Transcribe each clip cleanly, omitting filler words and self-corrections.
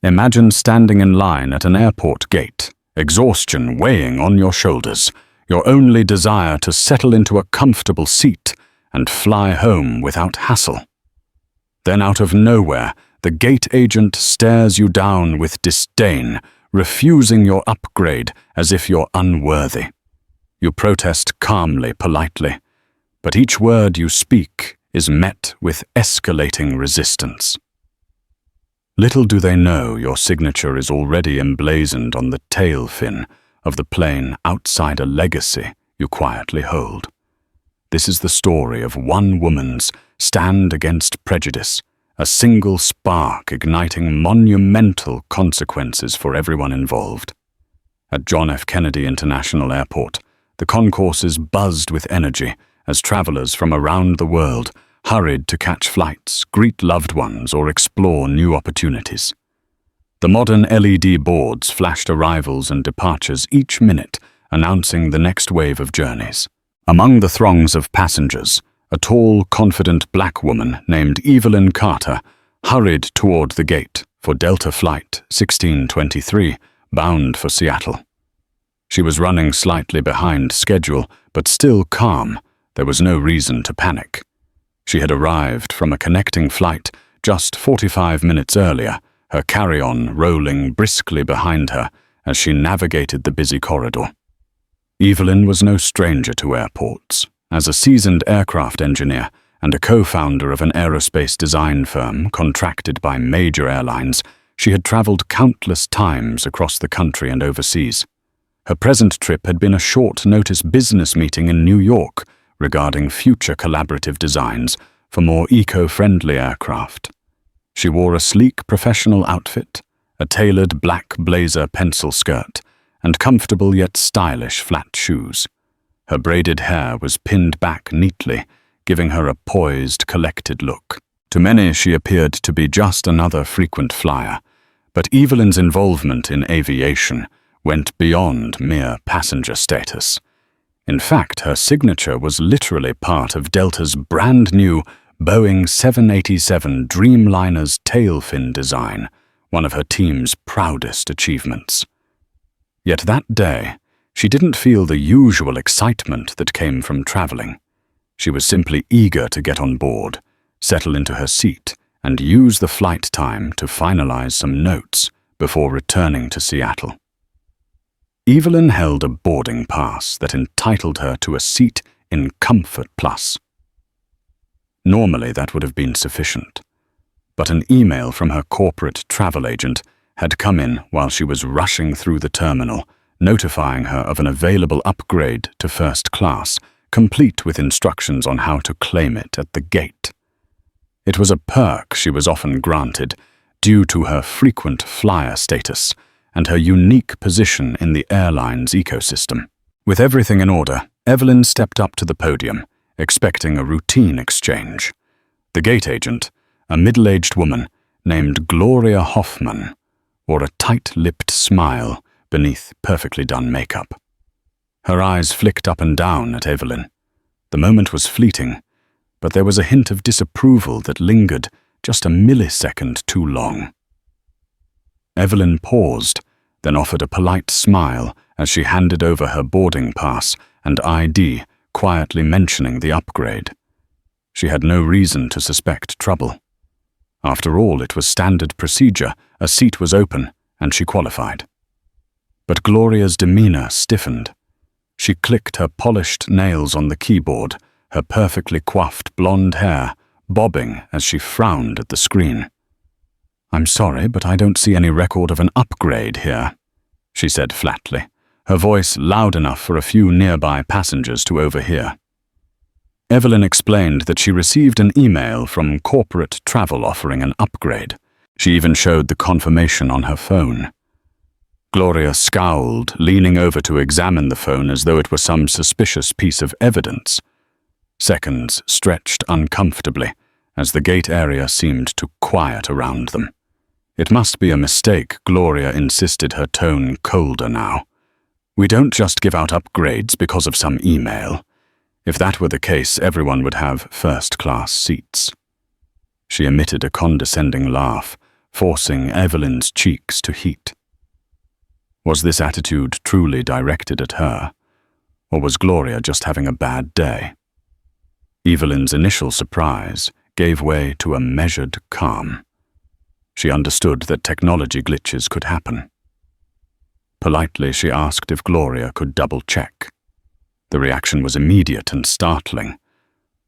Imagine standing in line at an airport gate, exhaustion weighing on your shoulders, your only desire to settle into a comfortable seat and fly home without hassle. Then out of nowhere, the gate agent stares you down with disdain, refusing your upgrade as if you're unworthy. You protest calmly, politely, but each word you speak is met with escalating resistance. Little do they know your signature is already emblazoned on the tail fin of the plane outside a legacy you quietly hold. This is the story of one woman's stand against prejudice, a single spark igniting monumental consequences for everyone involved. At John F. Kennedy International Airport, the concourses buzzed with energy as travelers from around the world hurried to catch flights, greet loved ones, or explore new opportunities. The modern LED boards flashed arrivals and departures each minute, announcing the next wave of journeys. Among the throngs of passengers, a tall, confident black woman named Evelyn Carter hurried toward the gate for Delta Flight 1623, bound for Seattle. She was running slightly behind schedule, but still calm. There was no reason to panic. She had arrived from a connecting flight just 45 minutes earlier, her carry-on rolling briskly behind her as she navigated the busy corridor. Evelyn was no stranger to airports. As a seasoned aircraft engineer and a co-founder of an aerospace design firm contracted by major airlines, she had traveled countless times across the country and overseas. Her present trip had been a short-notice business meeting in New York regarding future collaborative designs for more eco-friendly aircraft. She wore a sleek professional outfit, a tailored black blazer pencil skirt, and comfortable yet stylish flat shoes. Her braided hair was pinned back neatly, giving her a poised, collected look. To many, she appeared to be just another frequent flyer, but Evelyn's involvement in aviation went beyond mere passenger status. In fact, her signature was literally part of Delta's brand-new Boeing 787 Dreamliner's tail fin design, one of her team's proudest achievements. Yet that day, she didn't feel the usual excitement that came from traveling. She was simply eager to get on board, settle into her seat, and use the flight time to finalize some notes before returning to Seattle. Evelyn held a boarding pass that entitled her to a seat in Comfort Plus. Normally, that would have been sufficient, but an email from her corporate travel agent had come in while she was rushing through the terminal, notifying her of an available upgrade to first class, complete with instructions on how to claim it at the gate. It was a perk she was often granted due to her frequent flyer status and her unique position in the airline's ecosystem. With everything in order, Evelyn stepped up to the podium, expecting a routine exchange. The gate agent, a middle-aged woman named Gloria Hoffman, wore a tight-lipped smile beneath perfectly done makeup. Her eyes flicked up and down at Evelyn. The moment was fleeting, but there was a hint of disapproval that lingered just a millisecond too long. Evelyn paused, then offered a polite smile as she handed over her boarding pass and ID, quietly mentioning the upgrade. She had no reason to suspect trouble. After all, it was standard procedure, a seat was open, and she qualified. But Gloria's demeanor stiffened. She clicked her polished nails on the keyboard, her perfectly coiffed blonde hair bobbing as she frowned at the screen. "I'm sorry, but I don't see any record of an upgrade here," she said flatly, her voice loud enough for a few nearby passengers to overhear. Evelyn explained that she received an email from corporate travel offering an upgrade. She even showed the confirmation on her phone. Gloria scowled, leaning over to examine the phone as though it were some suspicious piece of evidence. Seconds stretched uncomfortably as the gate area seemed to quiet around them. It must be a mistake, Gloria insisted, her tone colder now. "We don't just give out upgrades because of some email. If that were the case, everyone would have first-class seats." She emitted a condescending laugh, forcing Evelyn's cheeks to heat. Was this attitude truly directed at her, or was Gloria just having a bad day? Evelyn's initial surprise gave way to a measured calm. She understood that technology glitches could happen. Politely, she asked if Gloria could double-check. The reaction was immediate and startling.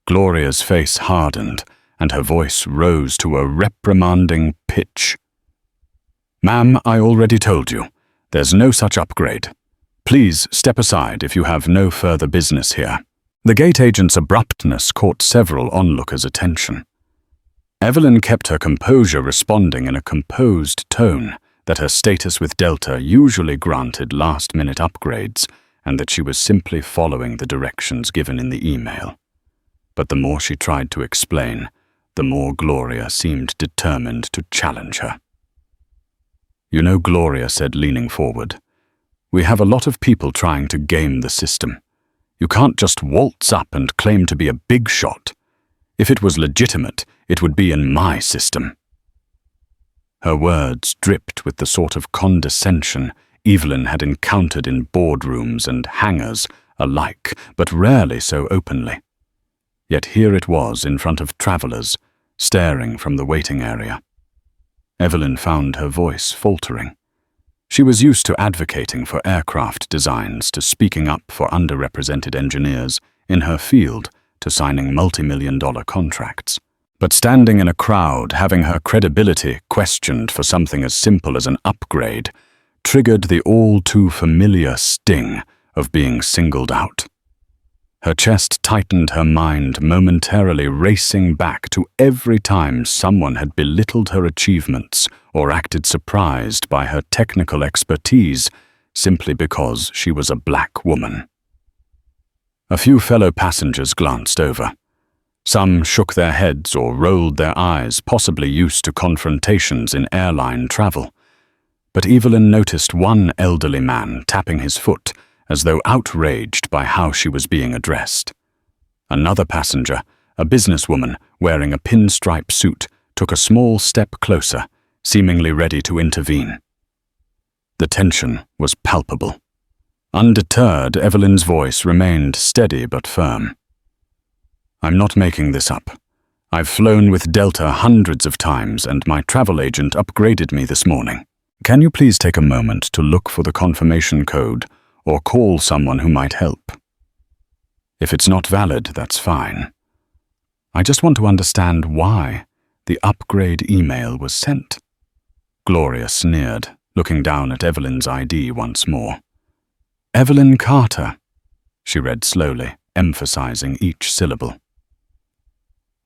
Gloria's face hardened, and her voice rose to a reprimanding pitch. "Ma'am, I already told you. There's no such upgrade. Please step aside if you have no further business here." The gate agent's abruptness caught several onlookers' attention. Evelyn kept her composure, responding in a composed tone that her status with Delta usually granted last-minute upgrades and that she was simply following the directions given in the email. But the more she tried to explain, the more Gloria seemed determined to challenge her. "You know," Gloria said, leaning forward, "we have a lot of people trying to game the system. You can't just waltz up and claim to be a big shot. If it was legitimate, it would be in my system." Her words dripped with the sort of condescension Evelyn had encountered in boardrooms and hangars alike, but rarely so openly. Yet here it was in front of travelers, staring from the waiting area. Evelyn found her voice faltering. She was used to advocating for aircraft designs, to speaking up for underrepresented engineers in her field, to signing multi-million-dollar contracts. But standing in a crowd, having her credibility questioned for something as simple as an upgrade, triggered the all-too-familiar sting of being singled out. Her chest tightened, her mind momentarily racing back to every time someone had belittled her achievements or acted surprised by her technical expertise simply because she was a black woman. A few fellow passengers glanced over. Some shook their heads or rolled their eyes, possibly used to confrontations in airline travel. But Evelyn noticed one elderly man tapping his foot, as though outraged by how she was being addressed. Another passenger, a businesswoman wearing a pinstripe suit, took a small step closer, seemingly ready to intervene. The tension was palpable. Undeterred, Evelyn's voice remained steady but firm. "I'm not making this up. I've flown with Delta hundreds of times, and my travel agent upgraded me this morning. Can you please take a moment to look for the confirmation code or call someone who might help? If it's not valid, that's fine. I just want to understand why the upgrade email was sent." Gloria sneered, looking down at Evelyn's ID once more. "Evelyn Carter," she read slowly, emphasizing each syllable.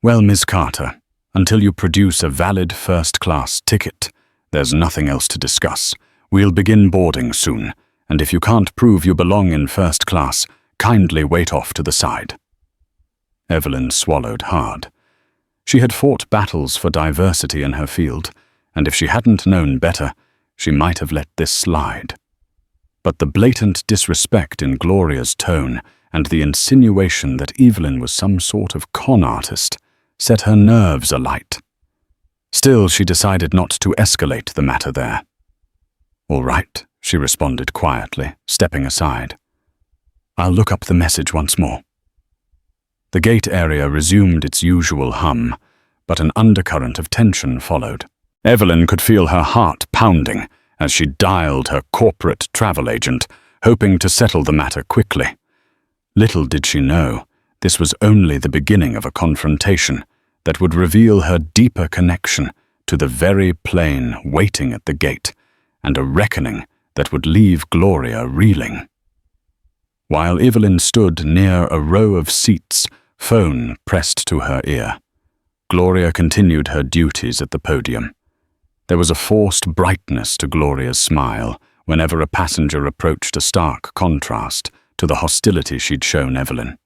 "Well, Ms. Carter, until you produce a valid first-class ticket, there's nothing else to discuss. We'll begin boarding soon, and if you can't prove you belong in first class, kindly wait off to the side." Evelyn swallowed hard. She had fought battles for diversity in her field, and if she hadn't known better, she might have let this slide. But the blatant disrespect in Gloria's tone and the insinuation that Evelyn was some sort of con artist set her nerves alight. Still, she decided not to escalate the matter there. "All right," she responded quietly, stepping aside. "I'll look up the message once more." The gate area resumed its usual hum, but an undercurrent of tension followed. Evelyn could feel her heart pounding as she dialed her corporate travel agent, hoping to settle the matter quickly. Little did she know, this was only the beginning of a confrontation that would reveal her deeper connection to the very plane waiting at the gate, and a reckoning that would leave Gloria reeling. While Evelyn stood near a row of seats, phone pressed to her ear, Gloria continued her duties at the podium. There was a forced brightness to Gloria's smile whenever a passenger approached, a stark contrast to the hostility she'd shown Evelyn.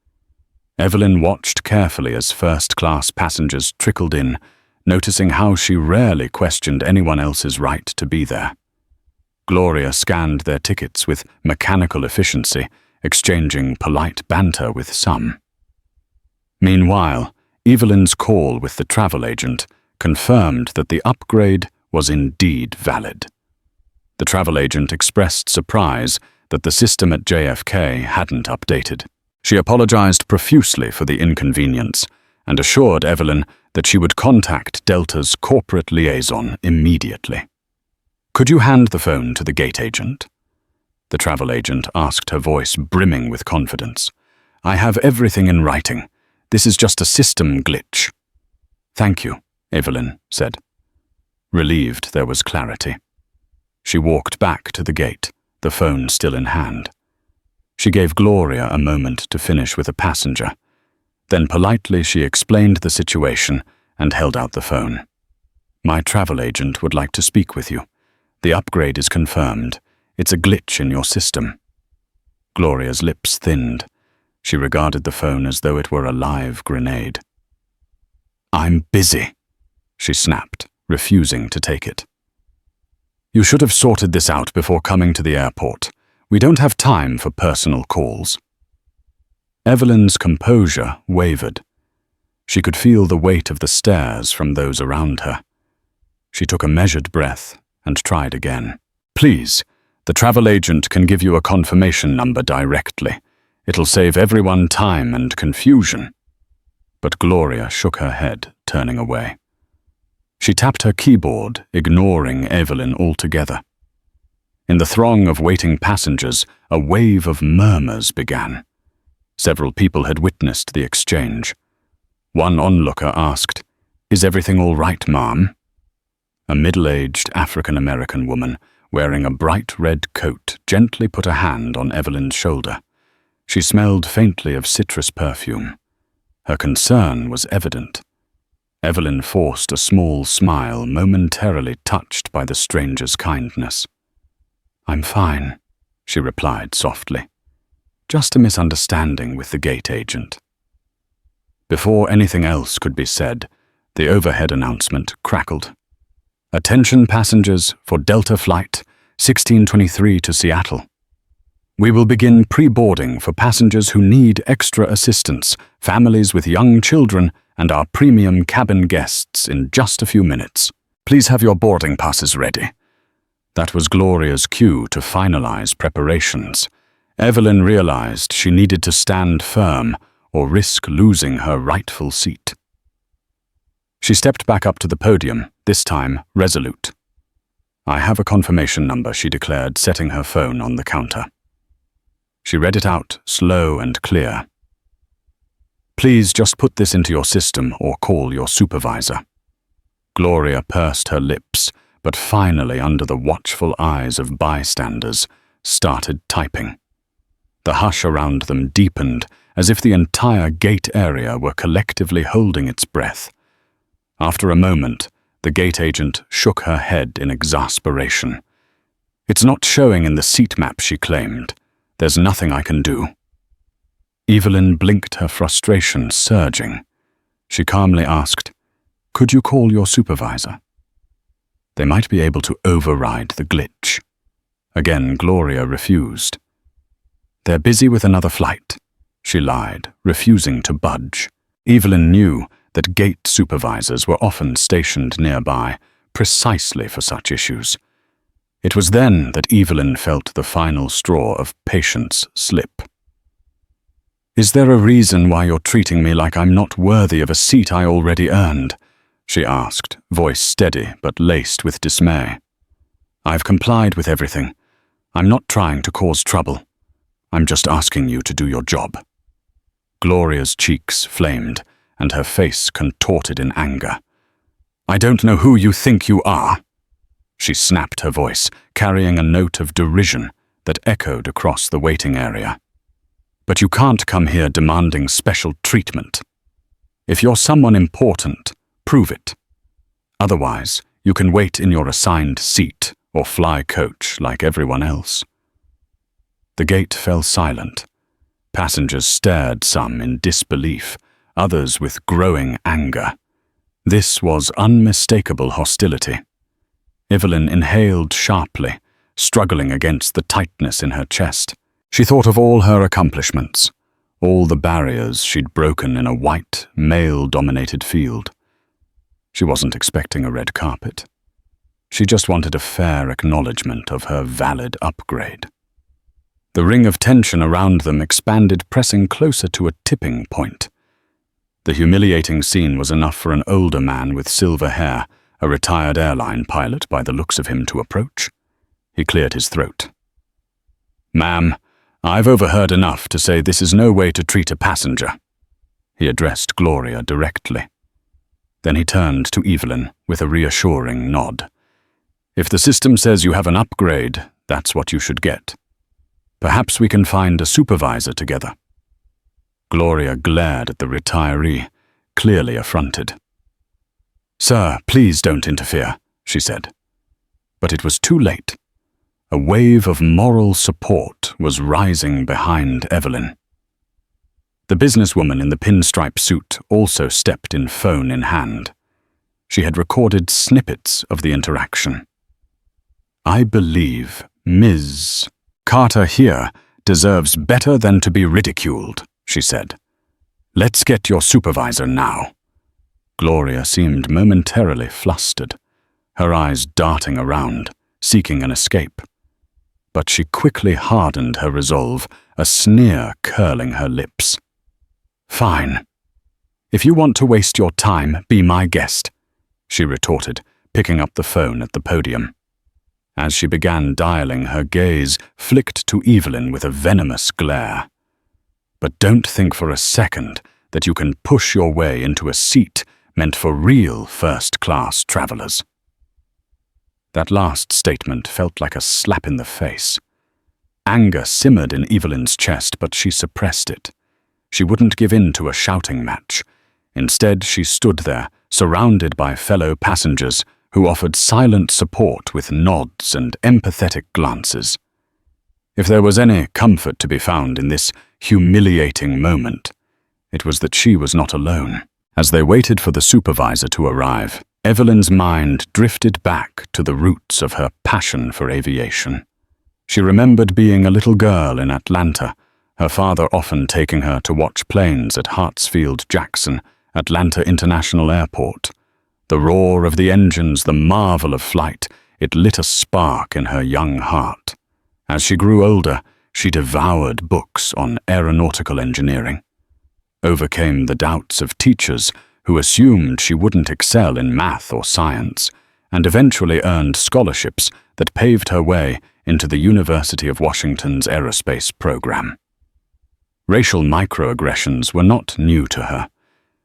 Evelyn watched carefully as first-class passengers trickled in, noticing how she rarely questioned anyone else's right to be there. Gloria scanned their tickets with mechanical efficiency, exchanging polite banter with some. Meanwhile, Evelyn's call with the travel agent confirmed that the upgrade was indeed valid. The travel agent expressed surprise that the system at JFK hadn't updated. She apologized profusely for the inconvenience and assured Evelyn that she would contact Delta's corporate liaison immediately. "Could you hand the phone to the gate agent?" The travel agent asked, her voice brimming with confidence. "I have everything in writing. This is just a system glitch." "Thank you," Evelyn said. Relieved there was clarity. She walked back to the gate, the phone still in hand. She gave Gloria a moment to finish with a passenger. Then politely she explained the situation and held out the phone. "My travel agent would like to speak with you. The upgrade is confirmed. It's a glitch in your system." Gloria's lips thinned. She regarded the phone as though it were a live grenade. "I'm busy," she snapped, refusing to take it. "You should have sorted this out before coming to the airport. We don't have time for personal calls." Evelyn's composure wavered. She could feel the weight of the stares from those around her. She took a measured breath and tried again. "Please, the travel agent can give you a confirmation number directly. It'll save everyone time and confusion." But Gloria shook her head, turning away. She tapped her keyboard, ignoring Evelyn altogether. In the throng of waiting passengers, a wave of murmurs began. Several people had witnessed the exchange. One onlooker asked, "Is everything all right, ma'am?" A middle-aged African-American woman, wearing a bright red coat, gently put a hand on Evelyn's shoulder. She smelled faintly of citrus perfume. Her concern was evident. Evelyn forced a small smile, momentarily touched by the stranger's kindness. "I'm fine," she replied softly. "Just a misunderstanding with the gate agent." Before anything else could be said, the overhead announcement crackled. "Attention passengers for Delta Flight 1623 to Seattle. We will begin pre-boarding for passengers who need extra assistance, families with young children, and our premium cabin guests in just a few minutes. Please have your boarding passes ready." That was Gloria's cue to finalize preparations. Evelyn realized she needed to stand firm or risk losing her rightful seat. She stepped back up to the podium, this time resolute. "I have a confirmation number," she declared, setting her phone on the counter. She read it out, slow and clear. "Please just put this into your system or call your supervisor." Gloria pursed her lips, but finally, under the watchful eyes of bystanders, started typing. The hush around them deepened, as if the entire gate area were collectively holding its breath. After a moment, the gate agent shook her head in exasperation. "It's not showing in the seat map," she claimed. "There's nothing I can do." Evelyn blinked, her frustration surging. She calmly asked, "Could you call your supervisor?" They might be able to override the glitch. Again, Gloria refused. "They're busy with another flight," she lied, refusing to budge. Evelyn knew that gate supervisors were often stationed nearby, precisely for such issues. It was then that Evelyn felt the final straw of patience slip. "Is there a reason why you're treating me like I'm not worthy of a seat I already earned?" she asked, voice steady but laced with dismay. "I've complied with everything. I'm not trying to cause trouble. I'm just asking you to do your job." Gloria's cheeks flamed, and her face contorted in anger. "I don't know who you think you are." She snapped her voice, carrying a note of derision that echoed across the waiting area. "But you can't come here demanding special treatment. If you're someone important, prove it. Otherwise, you can wait in your assigned seat or fly coach like everyone else." The gate fell silent. Passengers stared, some in disbelief, others with growing anger. This was unmistakable hostility. Evelyn inhaled sharply, struggling against the tightness in her chest. She thought of all her accomplishments, all the barriers she'd broken in a white, male-dominated field. She wasn't expecting a red carpet. She just wanted a fair acknowledgement of her valid upgrade. The ring of tension around them expanded, pressing closer to a tipping point. The humiliating scene was enough for an older man with silver hair, a retired airline pilot by the looks of him, to approach. He cleared his throat. "Ma'am, I've overheard enough to say this is no way to treat a passenger." He addressed Gloria directly. Then he turned to Evelyn with a reassuring nod. "If the system says you have an upgrade, that's what you should get. Perhaps we can find a supervisor together." Gloria glared at the retiree, clearly affronted. "Sir, please don't interfere," she said. But it was too late. A wave of moral support was rising behind Evelyn. The businesswoman in the pinstripe suit also stepped in, phone in hand. She had recorded snippets of the interaction. "I believe Ms. Carter here deserves better than to be ridiculed," she said. "Let's get your supervisor now." Gloria seemed momentarily flustered, her eyes darting around, seeking an escape. But she quickly hardened her resolve, a sneer curling her lips. "Fine. If you want to waste your time, be my guest," she retorted, picking up the phone at the podium. As she began dialing, her gaze flicked to Evelyn with a venomous glare. "But don't think for a second that you can push your way into a seat meant for real first-class travelers." That last statement felt like a slap in the face. Anger simmered in Evelyn's chest, but she suppressed it. She wouldn't give in to a shouting match. Instead, she stood there, surrounded by fellow passengers who offered silent support with nods and empathetic glances. If there was any comfort to be found in this humiliating moment, it was that she was not alone. As they waited for the supervisor to arrive, Evelyn's mind drifted back to the roots of her passion for aviation. She remembered being a little girl in Atlanta, her father often taking her to watch planes at Hartsfield-Jackson, Atlanta International Airport. The roar of the engines, the marvel of flight, it lit a spark in her young heart. As she grew older, she devoured books on aeronautical engineering, overcame the doubts of teachers who assumed she wouldn't excel in math or science, and eventually earned scholarships that paved her way into the University of Washington's aerospace program. Racial microaggressions were not new to her.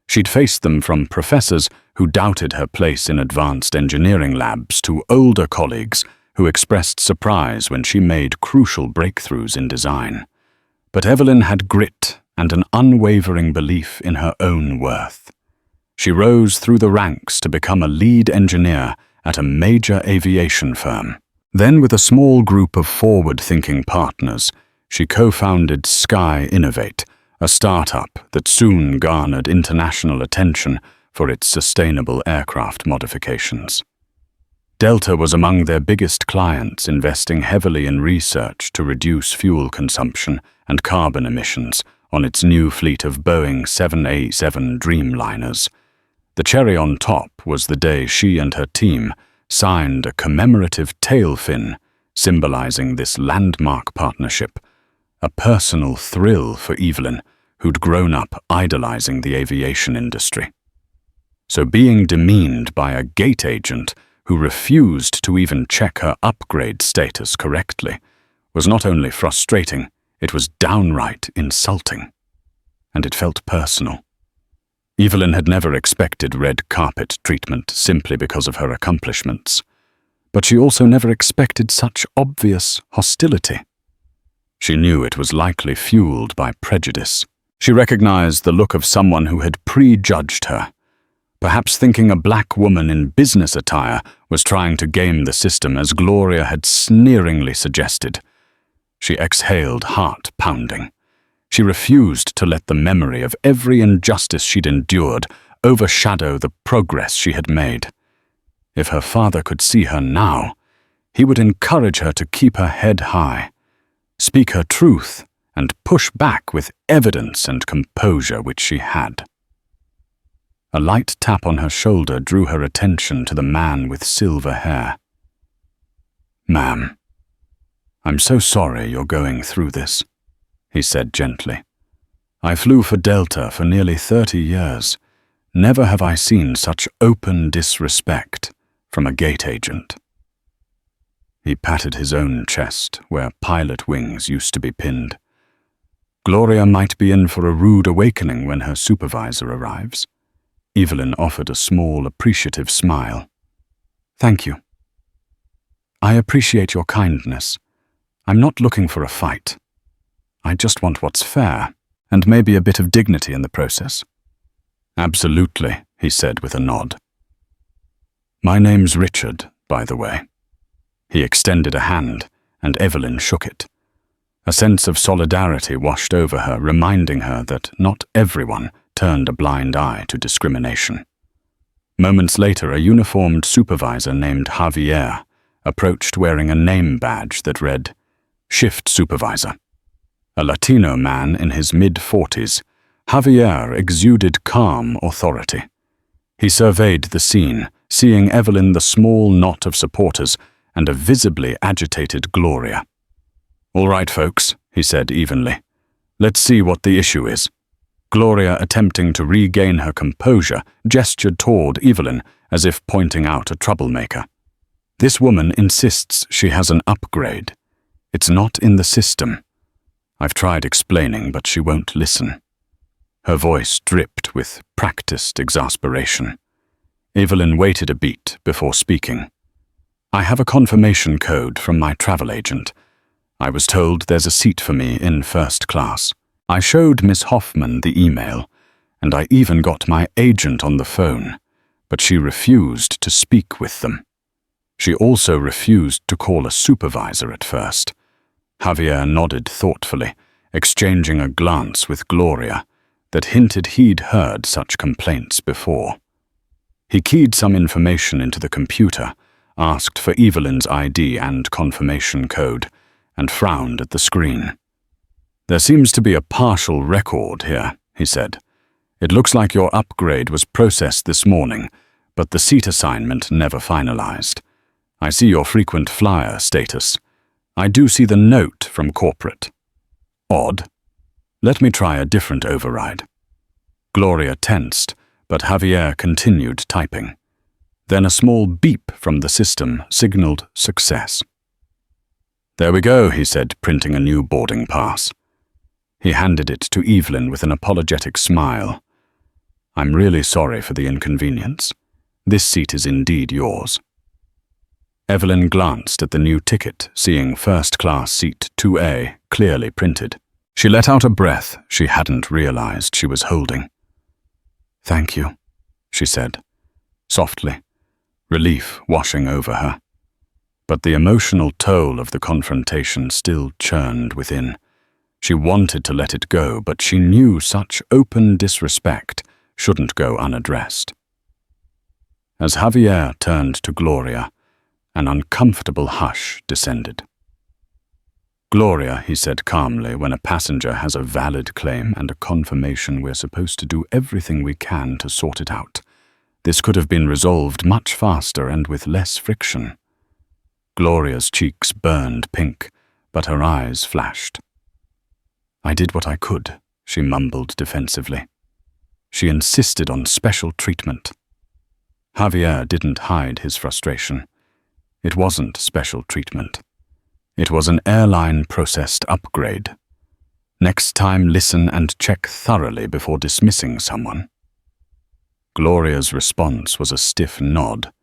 She'd faced them from professors who doubted her place in advanced engineering labs to older colleagues who expressed surprise when she made crucial breakthroughs in design. But Evelyn had grit and an unwavering belief in her own worth. She rose through the ranks to become a lead engineer at a major aviation firm. Then, with a small group of forward-thinking partners, she co-founded Sky Innovate, a startup that soon garnered international attention for its sustainable aircraft modifications. Delta was among their biggest clients, investing heavily in research to reduce fuel consumption and carbon emissions on its new fleet of Boeing 787 Dreamliners. The cherry on top was the day she and her team signed a commemorative tail fin symbolizing this landmark partnership, a personal thrill for Evelyn, who'd grown up idolizing the aviation industry. So being demeaned by a gate agent who refused to even check her upgrade status correctly was not only frustrating, it was downright insulting. And it felt personal. Evelyn had never expected red carpet treatment simply because of her accomplishments, but she also never expected such obvious hostility. She knew it was likely fueled by prejudice. She recognized the look of someone who had prejudged her, perhaps thinking a black woman in business attire was trying to game the system, as Gloria had sneeringly suggested. She exhaled, heart pounding. She refused to let the memory of every injustice she'd endured overshadow the progress she had made. If her father could see her now, he would encourage her to keep her head high, speak her truth, and push back with evidence and composure, which she had. A light tap on her shoulder drew her attention to the man with silver hair. "Ma'am, I'm so sorry you're going through this," he said gently. "I flew for Delta for nearly 30 years. Never have I seen such open disrespect from a gate agent." He patted his own chest, where pilot wings used to be pinned. Gloria might be in for a rude awakening when her supervisor arrives. Evelyn offered a small, appreciative smile. "Thank you. I appreciate your kindness. I'm not looking for a fight. I just want what's fair, and maybe a bit of dignity in the process." "Absolutely," he said with a nod. "My name's Richard, by the way." He extended a hand, and Evelyn shook it. A sense of solidarity washed over her, reminding her that not everyone turned a blind eye to discrimination. Moments later, a uniformed supervisor named Javier approached wearing a name badge that read, "Shift Supervisor." A Latino man in his mid-40s, Javier exuded calm authority. He surveyed the scene, seeing Evelyn, the small knot of supporters, and a visibly agitated Gloria. "All right, folks," he said evenly. "Let's see what the issue is." Gloria, attempting to regain her composure, gestured toward Evelyn as if pointing out a troublemaker. "This woman insists she has an upgrade. It's not in the system. I've tried explaining, but she won't listen." Her voice dripped with practiced exasperation. Evelyn waited a beat before speaking. "I have a confirmation code from my travel agent. I was told there's a seat for me in first class. I showed Miss Hoffman the email, and I even got my agent on the phone, but she refused to speak with them. She also refused to call a supervisor at first." Javier nodded thoughtfully, exchanging a glance with Gloria that hinted he'd heard such complaints before. He keyed some information into the computer, asked for Evelyn's ID and confirmation code, and frowned at the screen. "There seems to be a partial record here," he said. "It looks like your upgrade was processed this morning, but the seat assignment never finalized. I see your frequent flyer status. I do see the note from corporate. Odd. Let me try a different override." Gloria tensed, but Javier continued typing. Then a small beep from the system signaled success. "There we go," he said, printing a new boarding pass. He handed it to Evelyn with an apologetic smile. "I'm really sorry for the inconvenience. This seat is indeed yours." Evelyn glanced at the new ticket, seeing first-class seat 2A clearly printed. She let out a breath she hadn't realized she was holding. "Thank you," she said, softly, relief washing over her. But the emotional toll of the confrontation still churned within. She wanted to let it go, but she knew such open disrespect shouldn't go unaddressed. As Javier turned to Gloria, an uncomfortable hush descended. "Gloria," he said calmly, "when a passenger has a valid claim and a confirmation, we're supposed to do everything we can to sort it out. This could have been resolved much faster and with less friction." Gloria's cheeks burned pink, but her eyes flashed. "I did what I could," she mumbled defensively. She insisted on special treatment. Javier didn't hide his frustration. It wasn't special treatment. It was an airline-processed upgrade. Next time, listen and check thoroughly before dismissing someone. Gloria's response was a stiff nod.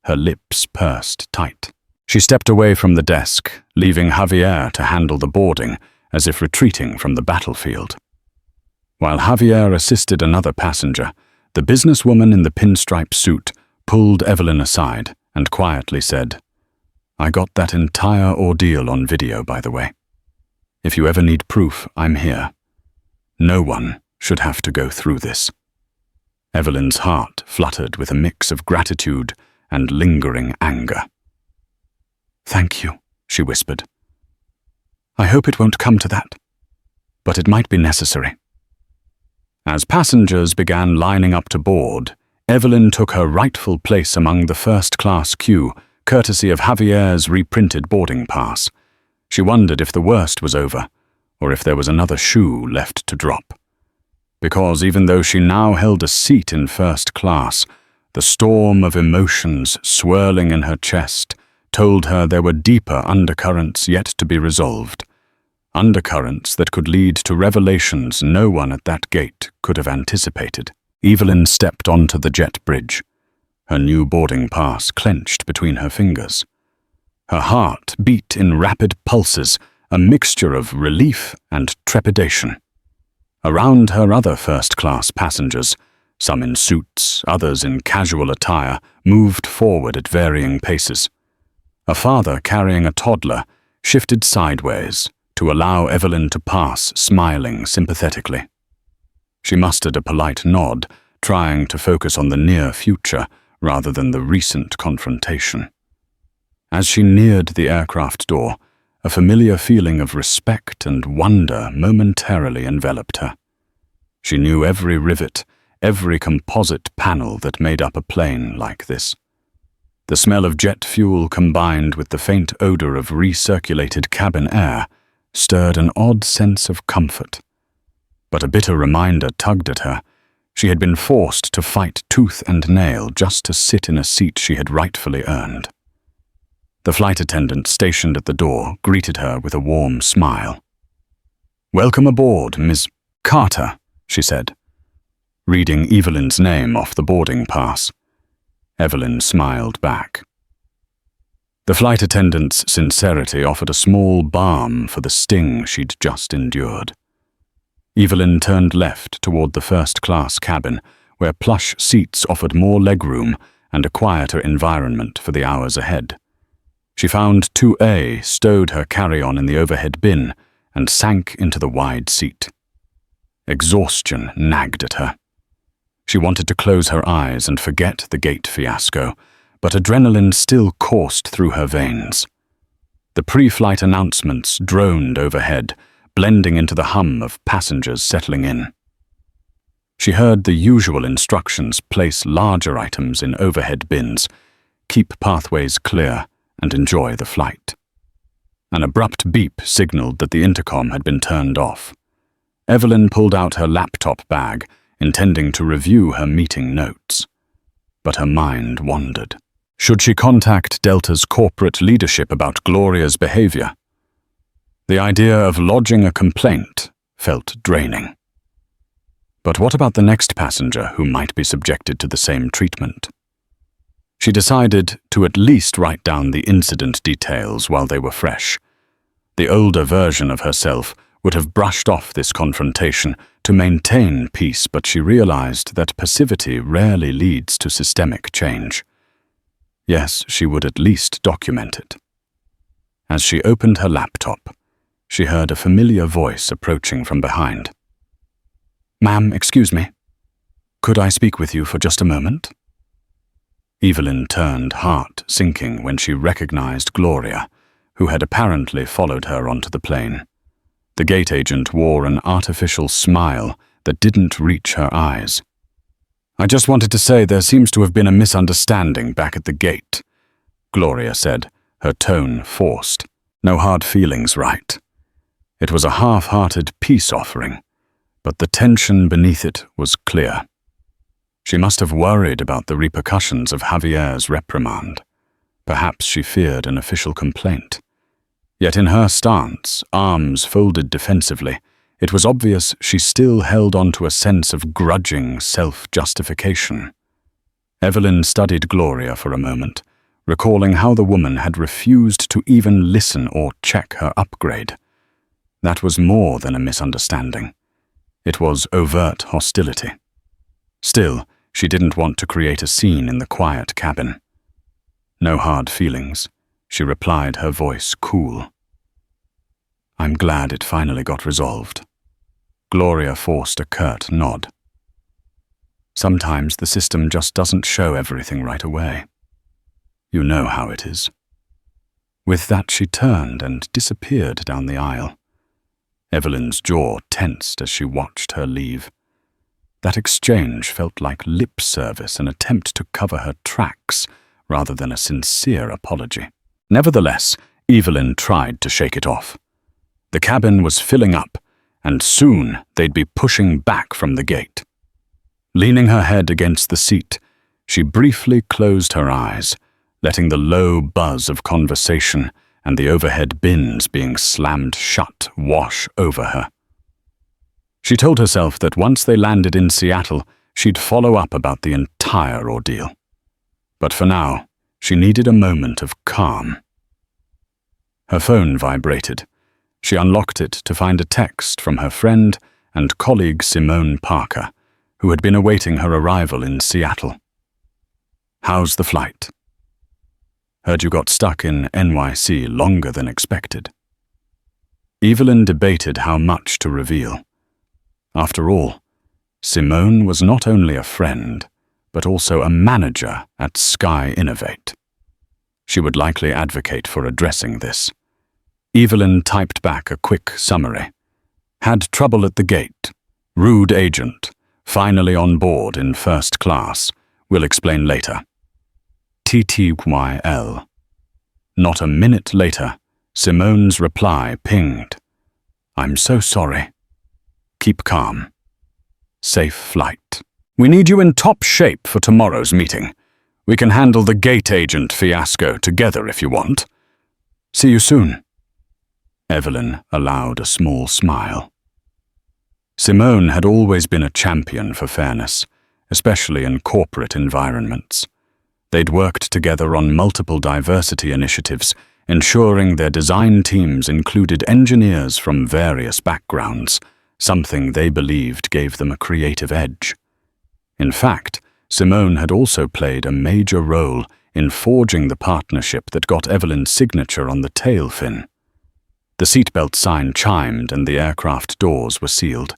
Her lips pursed tight. She stepped away from the desk, leaving Javier to handle the boarding, as if retreating from the battlefield. While Javier assisted another passenger, the businesswoman in the pinstripe suit pulled Evelyn aside and quietly said, "I got that entire ordeal on video, by the way. If you ever need proof, I'm here. No one should have to go through this." Evelyn's heart fluttered with a mix of gratitude and lingering anger. "Thank you," she whispered. "I hope it won't come to that, but it might be necessary." As passengers began lining up to board, Evelyn took her rightful place among the first-class queue, courtesy of Javier's reprinted boarding pass. She wondered if the worst was over, or if there was another shoe left to drop. Because even though she now held a seat in first class, the storm of emotions swirling in her chest told her there were deeper undercurrents yet to be resolved. Undercurrents that could lead to revelations no one at that gate could have anticipated. Evelyn stepped onto the jet bridge. Her new boarding pass clenched between her fingers. Her heart beat in rapid pulses, a mixture of relief and trepidation. Around her other first-class passengers, some in suits, others in casual attire, moved forward at varying paces. A father carrying a toddler shifted sideways to allow Evelyn to pass, smiling sympathetically. She mustered a polite nod, trying to focus on the near future rather than the recent confrontation. As she neared the aircraft door, a familiar feeling of respect and wonder momentarily enveloped her. She knew every rivet, every composite panel that made up a plane like this. The smell of jet fuel combined with the faint odor of recirculated cabin air stirred an odd sense of comfort. But a bitter reminder tugged at her. She had been forced to fight tooth and nail just to sit in a seat she had rightfully earned. The flight attendant stationed at the door greeted her with a warm smile. "Welcome aboard, Miss Carter," she said, reading Evelyn's name off the boarding pass. Evelyn smiled back. The flight attendant's sincerity offered a small balm for the sting she'd just endured. Evelyn turned left toward the first-class cabin, where plush seats offered more legroom and a quieter environment for the hours ahead. She found 2A stowed her carry-on in the overhead bin and sank into the wide seat. Exhaustion nagged at her. She wanted to close her eyes and forget the gate fiasco, but adrenaline still coursed through her veins. The pre-flight announcements droned overhead, blending into the hum of passengers settling in. She heard the usual instructions: place larger items in overhead bins, keep pathways clear, and enjoy the flight. An abrupt beep signaled that the intercom had been turned off. Evelyn pulled out her laptop bag, intending to review her meeting notes. But her mind wandered. Should she contact Delta's corporate leadership about Gloria's behavior? The idea of lodging a complaint felt draining. But what about the next passenger who might be subjected to the same treatment? She decided to at least write down the incident details while they were fresh. The older version of herself would have brushed off this confrontation to maintain peace, but she realized that passivity rarely leads to systemic change. Yes, she would at least document it. As she opened her laptop, she heard a familiar voice approaching from behind. "Ma'am, excuse me. Could I speak with you for just a moment?" Evelyn turned, heart sinking, when she recognized Gloria, who had apparently followed her onto the plane. The gate agent wore an artificial smile that didn't reach her eyes. "I just wanted to say there seems to have been a misunderstanding back at the gate," Gloria said, her tone forced. No hard feelings, right? It was a half-hearted peace offering, but the tension beneath it was clear. She must have worried about the repercussions of Javier's reprimand. Perhaps she feared an official complaint. Yet in her stance, arms folded defensively, it was obvious she still held on to a sense of grudging self-justification. Evelyn studied Gloria for a moment, recalling how the woman had refused to even listen or check her upgrade. That was more than a misunderstanding. It was overt hostility. Still, she didn't want to create a scene in the quiet cabin. "No hard feelings," she replied, her voice cool. "I'm glad it finally got resolved." Gloria forced a curt nod. "Sometimes the system just doesn't show everything right away. You know how it is." With that, she turned and disappeared down the aisle. Evelyn's jaw tensed as she watched her leave. That exchange felt like lip service, an attempt to cover her tracks, rather than a sincere apology. Nevertheless, Evelyn tried to shake it off. The cabin was filling up, and soon they'd be pushing back from the gate. Leaning her head against the seat, she briefly closed her eyes, letting the low buzz of conversation and the overhead bins being slammed shut wash over her. She told herself that once they landed in Seattle, she'd follow up about the entire ordeal. But for now, she needed a moment of calm. Her phone vibrated. She unlocked it to find a text from her friend and colleague Simone Parker, who had been awaiting her arrival in Seattle. "How's the flight? Heard you got stuck in NYC longer than expected." Evelyn debated how much to reveal. After all, Simone was not only a friend, but also a manager at Sky Innovate. She would likely advocate for addressing this. Evelyn typed back a quick summary. Had trouble at the gate. Rude agent. Finally on board in first class. Will explain later. TTYL. Not a minute later, Simone's reply pinged. "I'm so sorry. Keep calm. Safe flight. We need you in top shape for tomorrow's meeting. We can handle the gate agent fiasco together if you want. See you soon." Evelyn allowed a small smile. Simone had always been a champion for fairness, especially in corporate environments. They'd worked together on multiple diversity initiatives, ensuring their design teams included engineers from various backgrounds, something they believed gave them a creative edge. In fact, Simone had also played a major role in forging the partnership that got Evelyn's signature on the tail fin. The seatbelt sign chimed and the aircraft doors were sealed.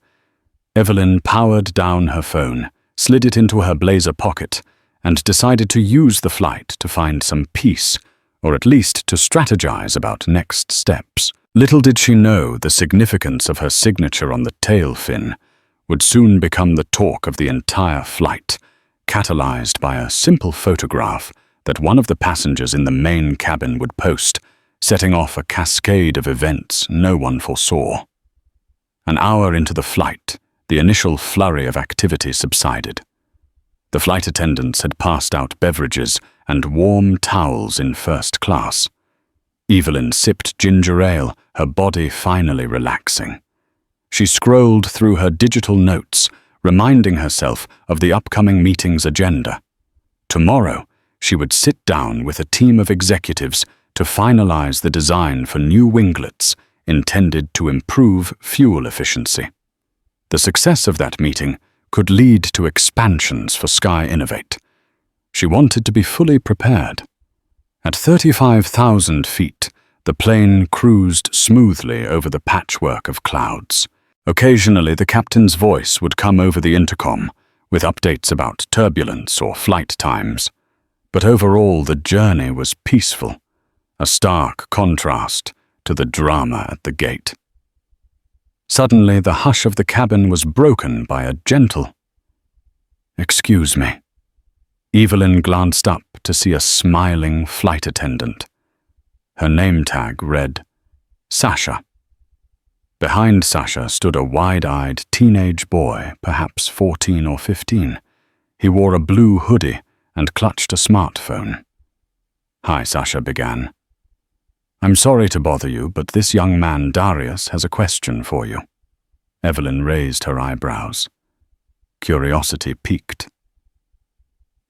Evelyn powered down her phone, slid it into her blazer pocket, and decided to use the flight to find some peace, or at least to strategize about next steps. Little did she know the significance of her signature on the tail fin would soon become the talk of the entire flight, catalyzed by a simple photograph that one of the passengers in the main cabin would post, setting off a cascade of events no one foresaw. An hour into the flight, the initial flurry of activity subsided. The flight attendants had passed out beverages and warm towels in first class. Evelyn sipped ginger ale, her body finally relaxing. She scrolled through her digital notes, reminding herself of the upcoming meeting's agenda. Tomorrow, she would sit down with a team of executives to finalize the design for new winglets intended to improve fuel efficiency. The success of that meeting could lead to expansions for Sky Innovate. She wanted to be fully prepared. At 35,000 feet, the plane cruised smoothly over the patchwork of clouds. Occasionally, the captain's voice would come over the intercom with updates about turbulence or flight times. But overall, the journey was peaceful, a stark contrast to the drama at the gate. Suddenly, the hush of the cabin was broken by a gentle, "Excuse me." Evelyn glanced up to see a smiling flight attendant. Her name tag read, Sasha. Behind Sasha stood a wide-eyed teenage boy, perhaps 14 or 15. He wore a blue hoodie and clutched a smartphone. "Hi," Sasha began. "I'm sorry to bother you, but this young man, Darius, has a question for you." Evelyn raised her eyebrows. Curiosity piqued.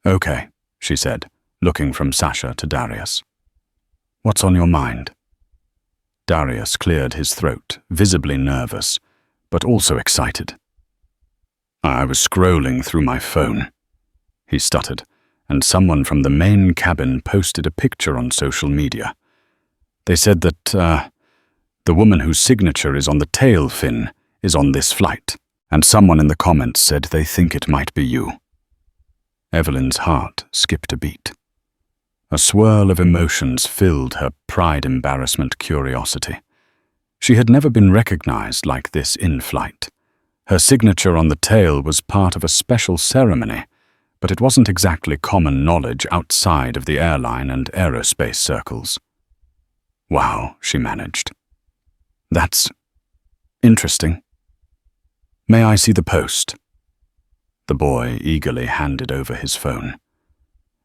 "Okay," she said, looking from Sasha to Darius. "What's on your mind?" Darius cleared his throat, visibly nervous, but also excited. "I was scrolling through my phone," he stuttered, and someone from the main cabin posted a picture on social media. They said that, the woman whose signature is on the tail fin is on this flight, and someone in the comments said they think it might be you. Evelyn's heart skipped a beat. A swirl of emotions filled her pride, embarrassment, curiosity. She had never been recognized like this in flight. Her signature on the tail was part of a special ceremony, but it wasn't exactly common knowledge outside of the airline and aerospace circles. "Wow," she managed. "That's interesting. May I see the post?" The boy eagerly handed over his phone.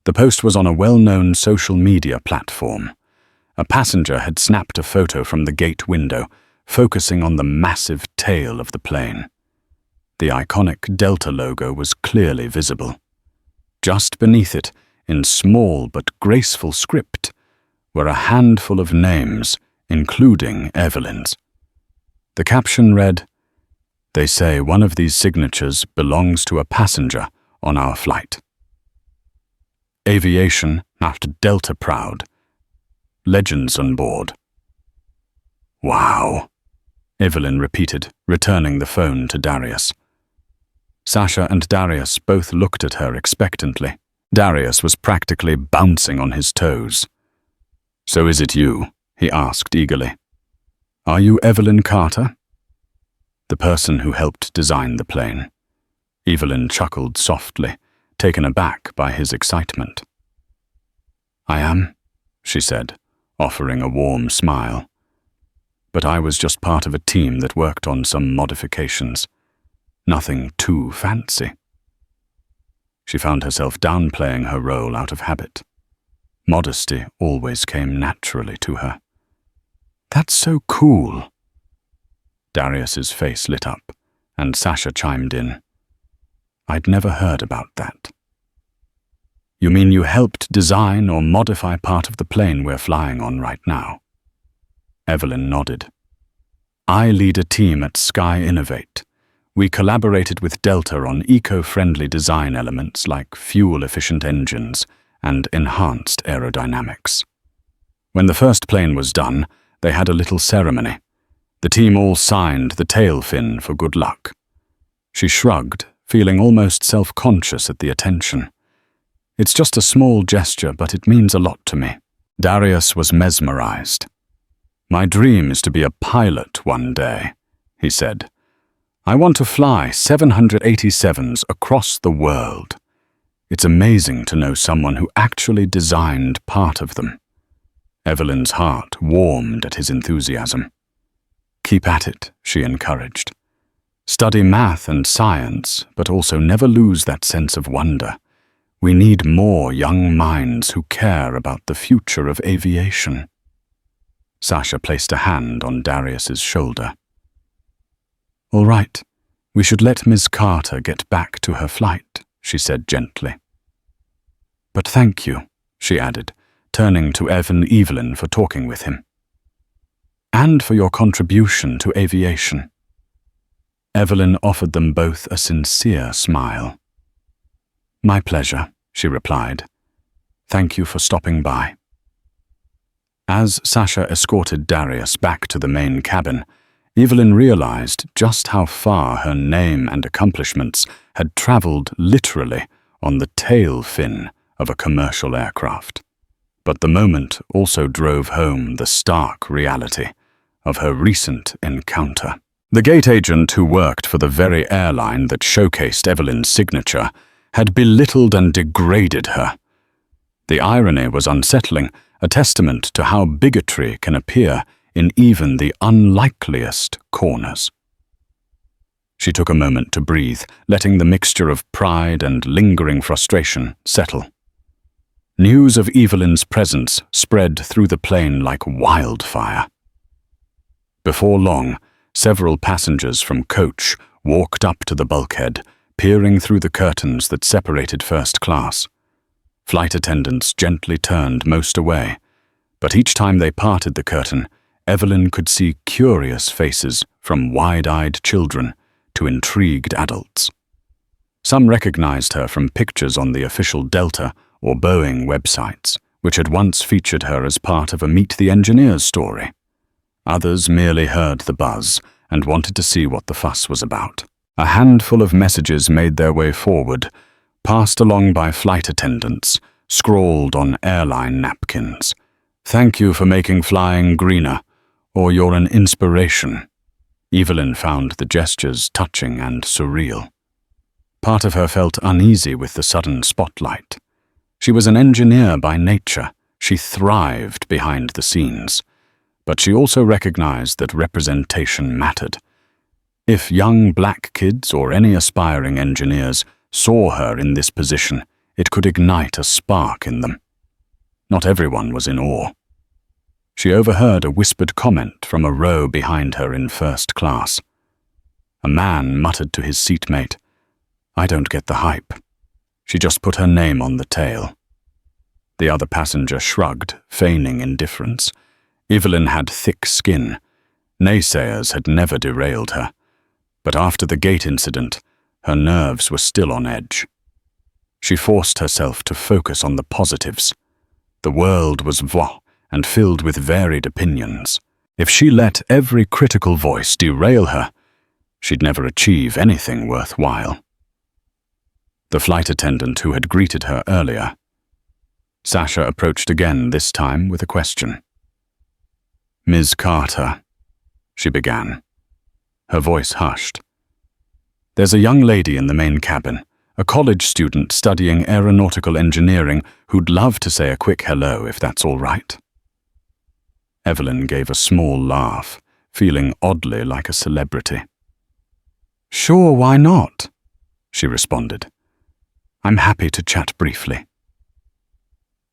The post was on a well-known social media platform. A passenger had snapped a photo from the gate window, focusing on the massive tail of the plane. The iconic Delta logo was clearly visible. Just beneath it, in small but graceful script, were a handful of names, including Evelyn's. The caption read, "They say one of these signatures belongs to a passenger on our flight. Aviation not Delta proud. Legends on board." "Wow," Evelyn repeated, returning the phone to Darius. Sasha and Darius both looked at her expectantly. Darius was practically bouncing on his toes. "So is it you?" he asked eagerly. "Are you Evelyn Carter?" The person who helped design the plane. Evelyn chuckled softly, taken aback by his excitement. "I am," she said, offering a warm smile. "But I was just part of a team that worked on some modifications. Nothing too fancy." She found herself downplaying her role out of habit. Modesty always came naturally to her. "That's so cool." Darius's face lit up, and Sasha chimed in. "I'd never heard about that." "You mean you helped design or modify part of the plane we're flying on right now?" Evelyn nodded. "I lead a team at Sky Innovate. We collaborated with Delta on eco-friendly design elements like fuel-efficient engines and enhanced aerodynamics. When the first plane was done, they had a little ceremony. The team all signed the tail fin for good luck." She shrugged, feeling almost self-conscious at the attention. "It's just a small gesture, but it means a lot to me." Darius was mesmerized. "My dream is to be a pilot one day," he said. "I want to fly 787s across the world. It's amazing to know someone who actually designed part of them." Evelyn's heart warmed at his enthusiasm. "Keep at it," she encouraged. "Study math and science, but also never lose that sense of wonder. We need more young minds who care about the future of aviation." Sasha placed a hand on Darius's shoulder. "All right, we should let Ms. Carter get back to her flight," she said gently. "But thank you," she added, turning to Evelyn for talking with him. "And for your contribution to aviation." Evelyn offered them both a sincere smile. "My pleasure," she replied. "Thank you for stopping by." As Sasha escorted Darius back to the main cabin, Evelyn realized just how far her name and accomplishments had traveled literally on the tail fin of a commercial aircraft. But the moment also drove home the stark reality of her recent encounter. The gate agent who worked for the very airline that showcased Evelyn's signature had belittled and degraded her. The irony was unsettling, a testament to how bigotry can appear in even the unlikeliest corners. She took a moment to breathe, letting the mixture of pride and lingering frustration settle. News of Evelyn's presence spread through the plane like wildfire. Before long, several passengers from coach walked up to the bulkhead, peering through the curtains that separated first class. Flight attendants gently turned most away, but each time they parted the curtain, Evelyn could see curious faces from wide-eyed children to intrigued adults. Some recognized her from pictures on the official Delta or Boeing websites, which had once featured her as part of a Meet the Engineers story. Others merely heard the buzz and wanted to see what the fuss was about. A handful of messages made their way forward, passed along by flight attendants, scrawled on airline napkins. "Thank you for making flying greener," or "You're an inspiration." Evelyn found the gestures touching and surreal. Part of her felt uneasy with the sudden spotlight. She was an engineer by nature. She thrived behind the scenes. But she also recognized that representation mattered. If young black kids or any aspiring engineers saw her in this position, it could ignite a spark in them. Not everyone was in awe. She overheard a whispered comment from a row behind her in first class. A man muttered to his seatmate, "I don't get the hype." She just put her name on the tail. The other passenger shrugged, feigning indifference. Evelyn had thick skin. Naysayers had never derailed her. But after the gate incident, her nerves were still on edge. She forced herself to focus on the positives. The world was vast and filled with varied opinions. If she let every critical voice derail her, she'd never achieve anything worthwhile. The flight attendant who had greeted her earlier. Sasha approached again, this time with a question. "Ms. Carter," she began. Her voice hushed. "There's a young lady in the main cabin, a college student studying aeronautical engineering who'd love to say a quick hello if that's all right." Evelyn gave a small laugh, feeling oddly like a celebrity. "Sure, why not?" she responded. "I'm happy to chat briefly."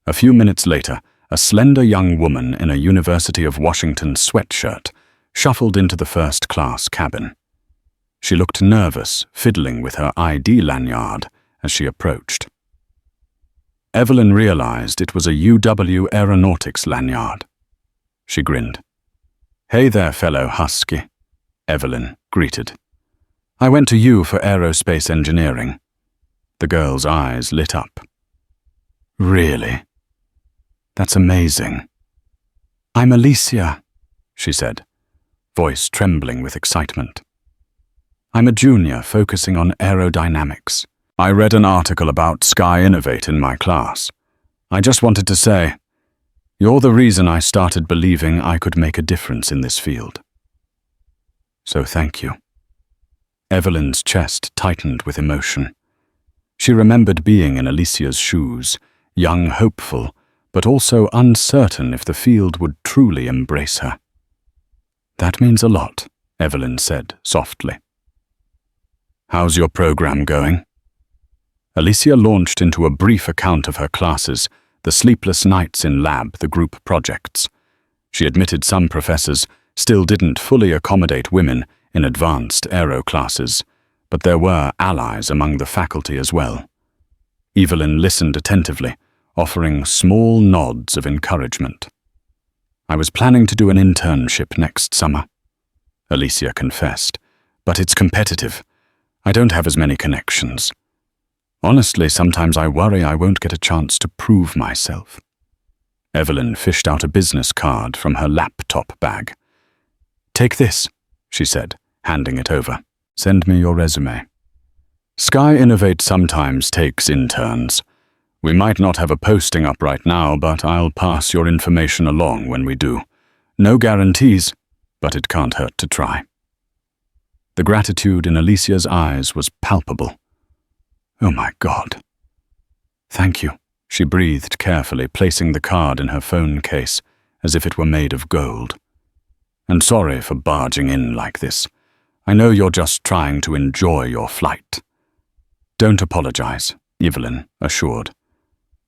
A few minutes later, a slender young woman in a University of Washington sweatshirt shuffled into the first-class cabin. She looked nervous, fiddling with her ID lanyard as she approached. Evelyn realized it was a UW Aeronautics lanyard. She grinned. "Hey there, fellow husky," Evelyn greeted. "I went to U for aerospace engineering." The girl's eyes lit up. "Really? That's amazing." "I'm Alicia," she said, voice trembling with excitement. "I'm a junior focusing on aerodynamics. I read an article about Sky Innovate in my class. I just wanted to say, you're the reason I started believing I could make a difference in this field. So thank you." Evelyn's chest tightened with emotion. She remembered being in Alicia's shoes, young, hopeful, but also uncertain if the field would truly embrace her. "That means a lot," Evelyn said softly. "How's your program going?" Alicia launched into a brief account of her classes, the sleepless nights in lab, the group projects. She admitted some professors still didn't fully accommodate women in advanced aero classes, but there were allies among the faculty as well. Evelyn listened attentively, offering small nods of encouragement. "I was planning to do an internship next summer," Alicia confessed, "but it's competitive. I don't have as many connections. Honestly, sometimes I worry I won't get a chance to prove myself." Evelyn fished out a business card from her laptop bag. "Take this," she said, handing it over. "Send me your resume." Sky Innovate sometimes takes interns. We might not have a posting up right now, but I'll pass your information along when we do. No guarantees, but it can't hurt to try. The gratitude in Alicia's eyes was palpable. "Oh my God." "Thank you," she breathed carefully, placing the card in her phone case as if it were made of gold. "And sorry for barging in like this. I know you're just trying to enjoy your flight." "Don't apologize," Evelyn assured.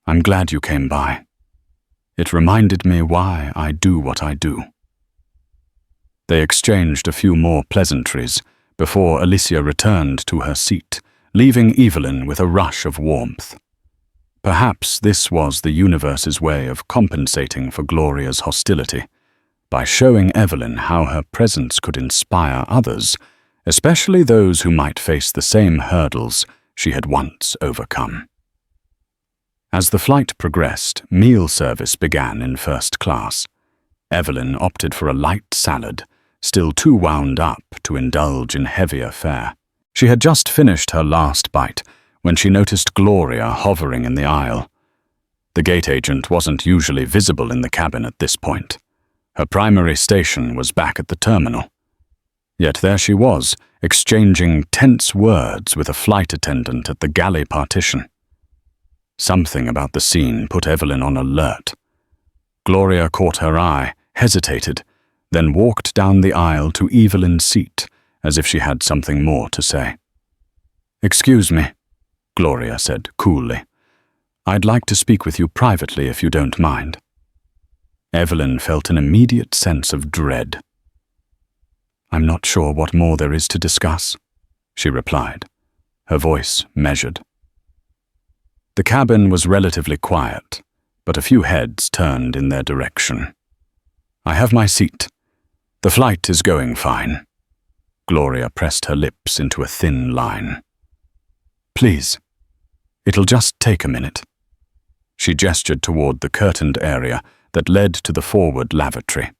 "I'm glad you came by. It reminded me why I do what I do." They exchanged a few more pleasantries before Alicia returned to her seat, leaving Evelyn with a rush of warmth. Perhaps this was the universe's way of compensating for Gloria's hostility, by showing Evelyn how her presence could inspire others, especially those who might face the same hurdles she had once overcome. As the flight progressed, meal service began in first class. Evelyn opted for a light salad, still too wound up to indulge in heavier fare. She had just finished her last bite when she noticed Gloria hovering in the aisle. The gate agent wasn't usually visible in the cabin at this point. Her primary station was back at the terminal. Yet there she was, exchanging tense words with a flight attendant at the galley partition. Something about the scene put Evelyn on alert. Gloria caught her eye, hesitated, then walked down the aisle to Evelyn's seat, as if she had something more to say. "Excuse me," Gloria said coolly. "I'd like to speak with you privately if you don't mind." Evelyn felt an immediate sense of dread. "I'm not sure what more there is to discuss," she replied, her voice measured. The cabin was relatively quiet, but a few heads turned in their direction. "I have my seat. The flight is going fine." Gloria pressed her lips into a thin line. "Please, it'll just take a minute." She gestured toward the curtained area that led to the forward lavatory.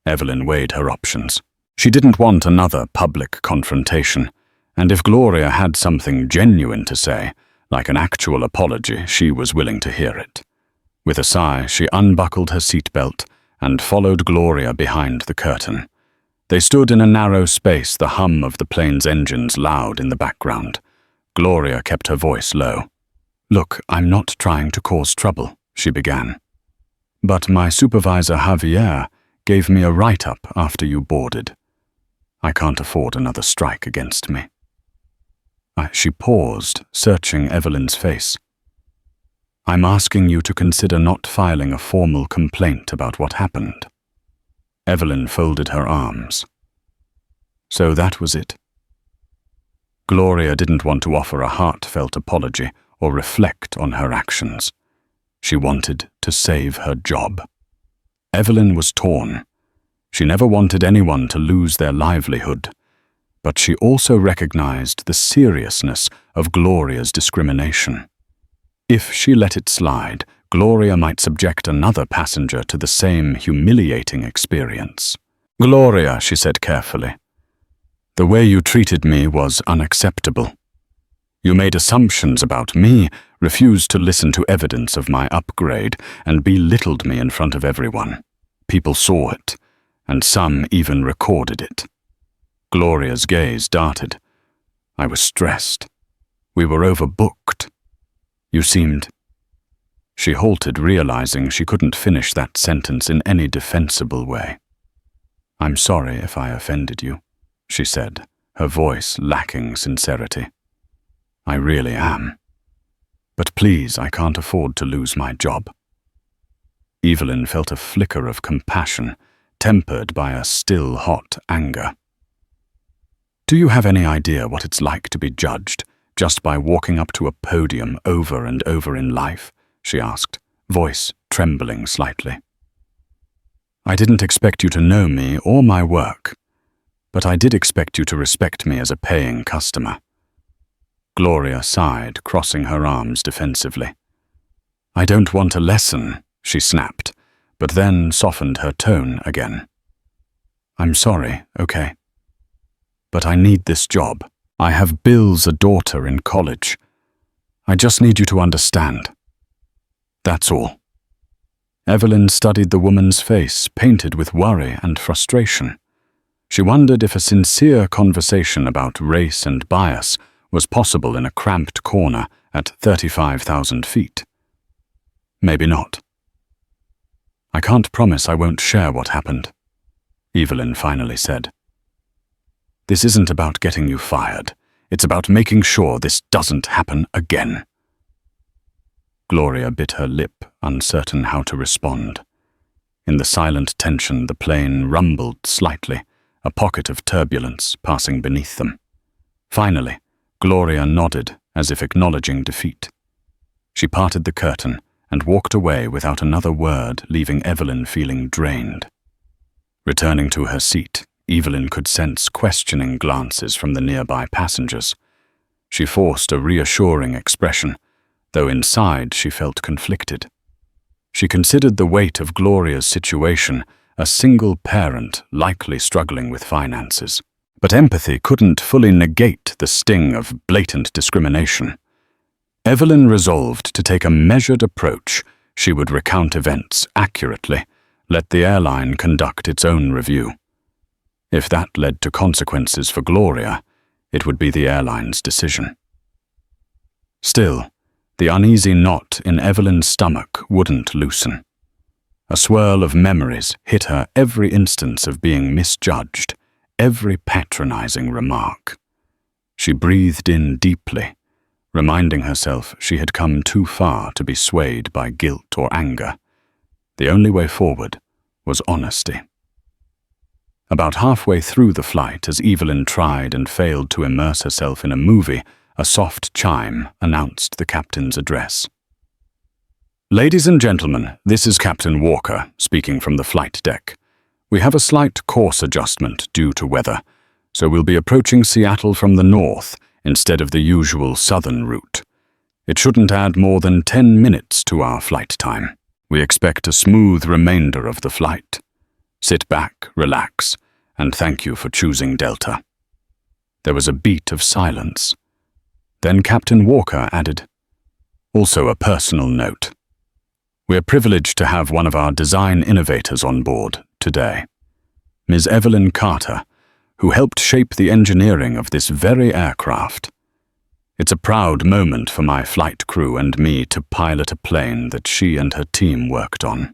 Evelyn weighed her options. She didn't want another public confrontation, and if Gloria had something genuine to say, like an actual apology, she was willing to hear it. With a sigh, she unbuckled her seatbelt and followed Gloria behind the curtain. They stood in a narrow space, the hum of the plane's engines loud in the background. Gloria kept her voice low. "Look, I'm not trying to cause trouble," she began. "But my supervisor, Javier, gave me a write-up after you boarded. I can't afford another strike against me." She paused, searching Evelyn's face. "I'm asking you to consider not filing a formal complaint about what happened." Evelyn folded her arms. So that was it. Gloria didn't want to offer a heartfelt apology or reflect on her actions. She wanted to save her job. Evelyn was torn. She never wanted anyone to lose their livelihood, but she also recognized the seriousness of Gloria's discrimination. If she let it slide, Gloria might subject another passenger to the same humiliating experience. "Gloria," she said carefully, "the way you treated me was unacceptable. You made assumptions about me, refused to listen to evidence of my upgrade, and belittled me in front of everyone. People saw it, and some even recorded it." Gloria's gaze darted. "I was stressed. We were overbooked. You seemed—" She halted, realizing she couldn't finish that sentence in any defensible way. "I'm sorry if I offended you," she said, her voice lacking sincerity. "I really am. But please, I can't afford to lose my job." Evelyn felt a flicker of compassion, tempered by a still hot anger. "Do you have any idea what it's like to be judged just by walking up to a podium over and over in life?" she asked, voice trembling slightly. "I didn't expect you to know me or my work, but I did expect you to respect me as a paying customer." Gloria sighed, crossing her arms defensively. "I don't want a lesson," she snapped, but then softened her tone again. "I'm sorry, okay? But I need this job. I have bills, a daughter in college. I just need you to understand. That's all." Evelyn studied the woman's face, painted with worry and frustration. She wondered if a sincere conversation about race and bias was possible in a cramped corner at 35,000 feet. Maybe not. "I can't promise I won't share what happened," Evelyn finally said. "This isn't about getting you fired. It's about making sure this doesn't happen again." Gloria bit her lip, uncertain how to respond. In the silent tension, the plane rumbled slightly, a pocket of turbulence passing beneath them. Finally, Gloria nodded, as if acknowledging defeat. She parted the curtain and walked away without another word, leaving Evelyn feeling drained. Returning to her seat, Evelyn could sense questioning glances from the nearby passengers. She forced a reassuring expression, though inside she felt conflicted. She considered the weight of Gloria's situation, a single parent likely struggling with finances. But empathy couldn't fully negate the sting of blatant discrimination. Evelyn resolved to take a measured approach. She would recount events accurately, let the airline conduct its own review. If that led to consequences for Gloria, it would be the airline's decision. Still, the uneasy knot in Evelyn's stomach wouldn't loosen. A swirl of memories hit her every instance of being misjudged, every patronizing remark. She breathed in deeply, reminding herself she had come too far to be swayed by guilt or anger. The only way forward was honesty. About halfway through the flight, as Evelyn tried and failed to immerse herself in a movie, a soft chime announced the captain's address. "Ladies and gentlemen, this is Captain Walker, speaking from the flight deck. We have a slight course adjustment due to weather, so we'll be approaching Seattle from the north instead of the usual southern route. It shouldn't add more than 10 minutes to our flight time. We expect a smooth remainder of the flight. Sit back, relax, and thank you for choosing Delta." There was a beat of silence. Then Captain Walker added, "Also a personal note. We're privileged to have one of our design innovators on board today, Ms. Evelyn Carter, who helped shape the engineering of this very aircraft. It's a proud moment for my flight crew and me to pilot a plane that she and her team worked on.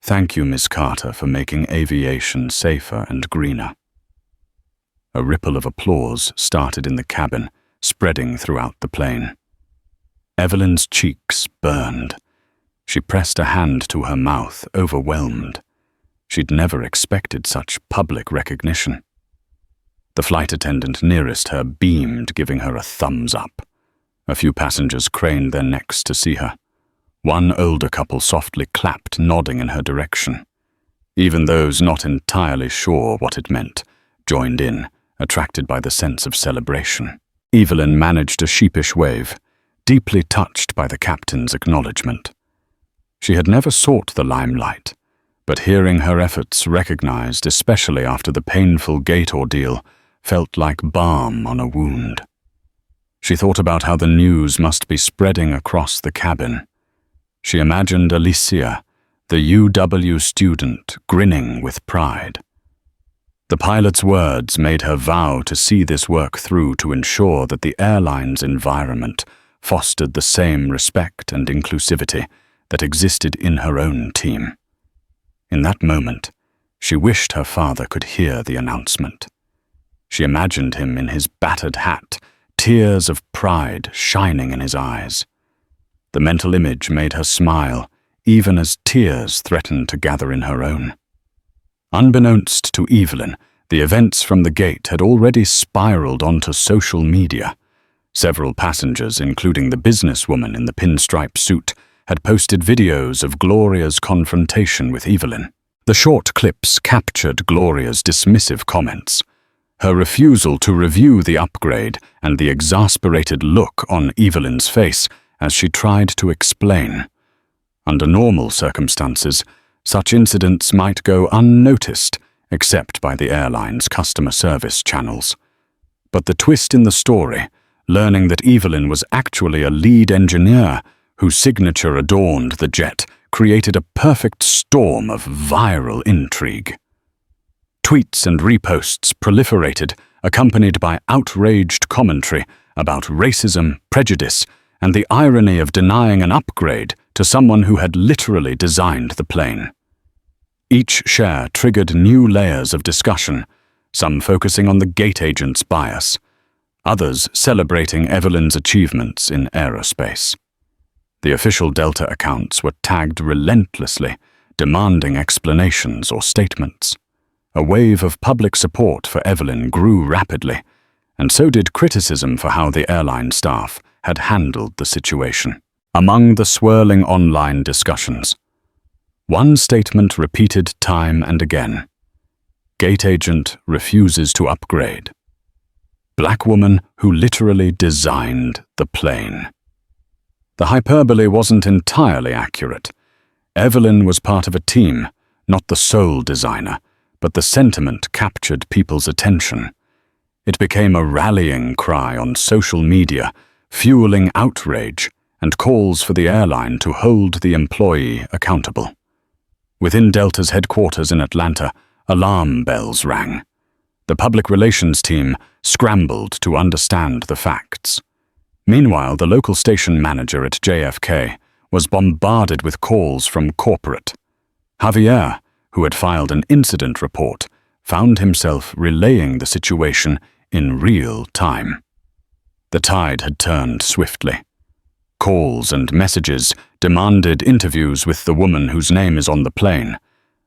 Thank you, Ms. Carter, for making aviation safer and greener." A ripple of applause started in the cabin, spreading throughout the plane. Evelyn's cheeks burned. She pressed a hand to her mouth, overwhelmed. She'd never expected such public recognition. The flight attendant nearest her beamed, giving her a thumbs up. A few passengers craned their necks to see her. One older couple softly clapped, nodding in her direction. Even those not entirely sure what it meant joined in, attracted by the sense of celebration. Evelyn managed a sheepish wave, deeply touched by the captain's acknowledgement. She had never sought the limelight, but hearing her efforts recognized, especially after the painful gate ordeal, felt like balm on a wound. She thought about how the news must be spreading across the cabin. She imagined Alicia, the UW student, grinning with pride. The pilot's words made her vow to see this work through to ensure that the airline's environment fostered the same respect and inclusivity that existed in her own team. In that moment, she wished her father could hear the announcement. She imagined him in his battered hat, tears of pride shining in his eyes. The mental image made her smile, even as tears threatened to gather in her own. Unbeknownst to Evelyn, the events from the gate had already spiraled onto social media. Several passengers, including the businesswoman in the pinstripe suit, had posted videos of Gloria's confrontation with Evelyn. The short clips captured Gloria's dismissive comments, her refusal to review the upgrade, and the exasperated look on Evelyn's face as she tried to explain. Under normal circumstances, such incidents might go unnoticed, except by the airline's customer service channels. But the twist in the story, learning that Evelyn was actually a lead engineer whose signature adorned the jet, created a perfect storm of viral intrigue. Tweets and reposts proliferated, accompanied by outraged commentary about racism, prejudice, and the irony of denying an upgrade to someone who had literally designed the plane. Each share triggered new layers of discussion, some focusing on the gate agent's bias, others celebrating Evelyn's achievements in aerospace. The official Delta accounts were tagged relentlessly, demanding explanations or statements. A wave of public support for Evelyn grew rapidly, and so did criticism for how the airline staff had handled the situation. Among the swirling online discussions, one statement repeated time and again: "Gate agent refuses to upgrade. Black woman who literally designed the plane." The hyperbole wasn't entirely accurate. Evelyn was part of a team, not the sole designer, but the sentiment captured people's attention. It became a rallying cry on social media, fueling outrage and calls for the airline to hold the employee accountable. Within Delta's headquarters in Atlanta, alarm bells rang. The public relations team scrambled to understand the facts. Meanwhile, the local station manager at JFK was bombarded with calls from corporate. Javier, who had filed an incident report, found himself relaying the situation in real time. The tide had turned swiftly. Calls and messages demanded interviews with the woman whose name is on the plane,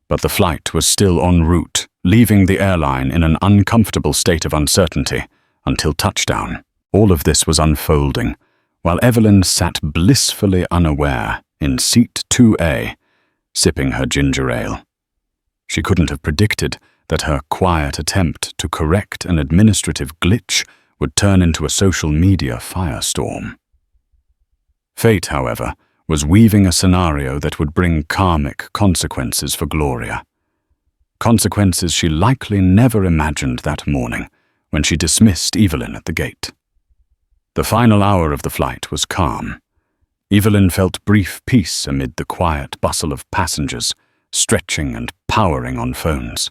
but the flight was still en route, leaving the airline in an uncomfortable state of uncertainty until touchdown. All of this was unfolding, while Evelyn sat blissfully unaware in seat 2A, sipping her ginger ale. She couldn't have predicted that her quiet attempt to correct an administrative glitch would turn into a social media firestorm. Fate, however, was weaving a scenario that would bring karmic consequences for Gloria. Consequences she likely never imagined that morning when she dismissed Evelyn at the gate. The final hour of the flight was calm. Evelyn felt brief peace amid the quiet bustle of passengers, stretching and powering on phones.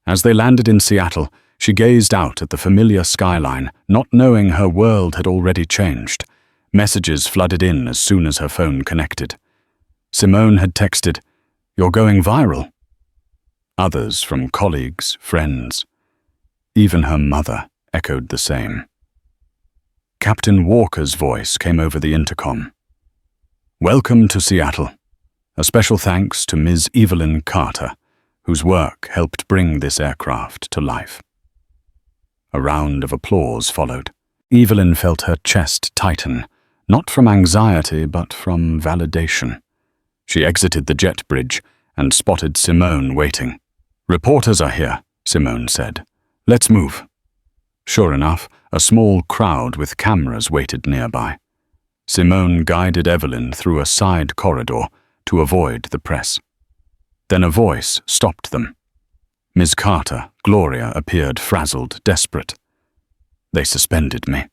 As they landed in Seattle, she gazed out at the familiar skyline, not knowing her world had already changed. Messages flooded in as soon as her phone connected. Simone had texted, "You're going viral." Others from colleagues, friends. Even her mother echoed the same. Captain Walker's voice came over the intercom. "Welcome to Seattle. A special thanks to Ms. Evelyn Carter, whose work helped bring this aircraft to life." A round of applause followed. Evelyn felt her chest tighten, not from anxiety but from validation. She exited the jet bridge and spotted Simone waiting. "Reporters are here," Simone said. "Let's move." Sure enough, a small crowd with cameras waited nearby. Simone guided Evelyn through a side corridor to avoid the press. Then a voice stopped them. Ms. Carter, Gloria, appeared frazzled, desperate. "They suspended me.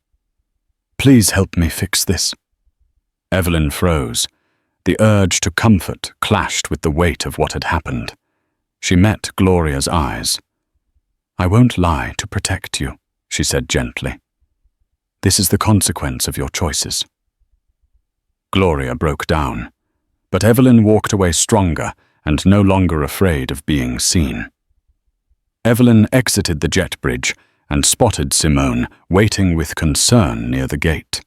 Please help me fix this." Evelyn froze. The urge to comfort clashed with the weight of what had happened. She met Gloria's eyes. "I won't lie to protect you," she said gently. "This is the consequence of your choices." Gloria broke down, but Evelyn walked away stronger and no longer afraid of being seen. Evelyn exited the jet bridge and spotted Simone waiting with concern near the gate.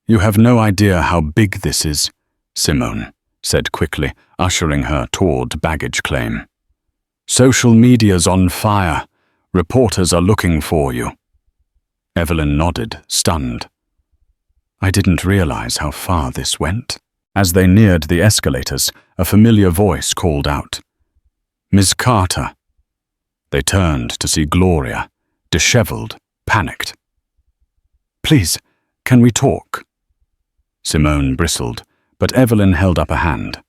"You have no idea how big this is," Simone said quickly, ushering her toward baggage claim. "Social media's on fire. Reporters are looking for you." Evelyn nodded, stunned. "I didn't realize how far this went." As they neared the escalators, a familiar voice called out, "Ms. Carter." They turned to see Gloria, disheveled, panicked. "Please, can we talk?" Simone bristled, but Evelyn held up a hand.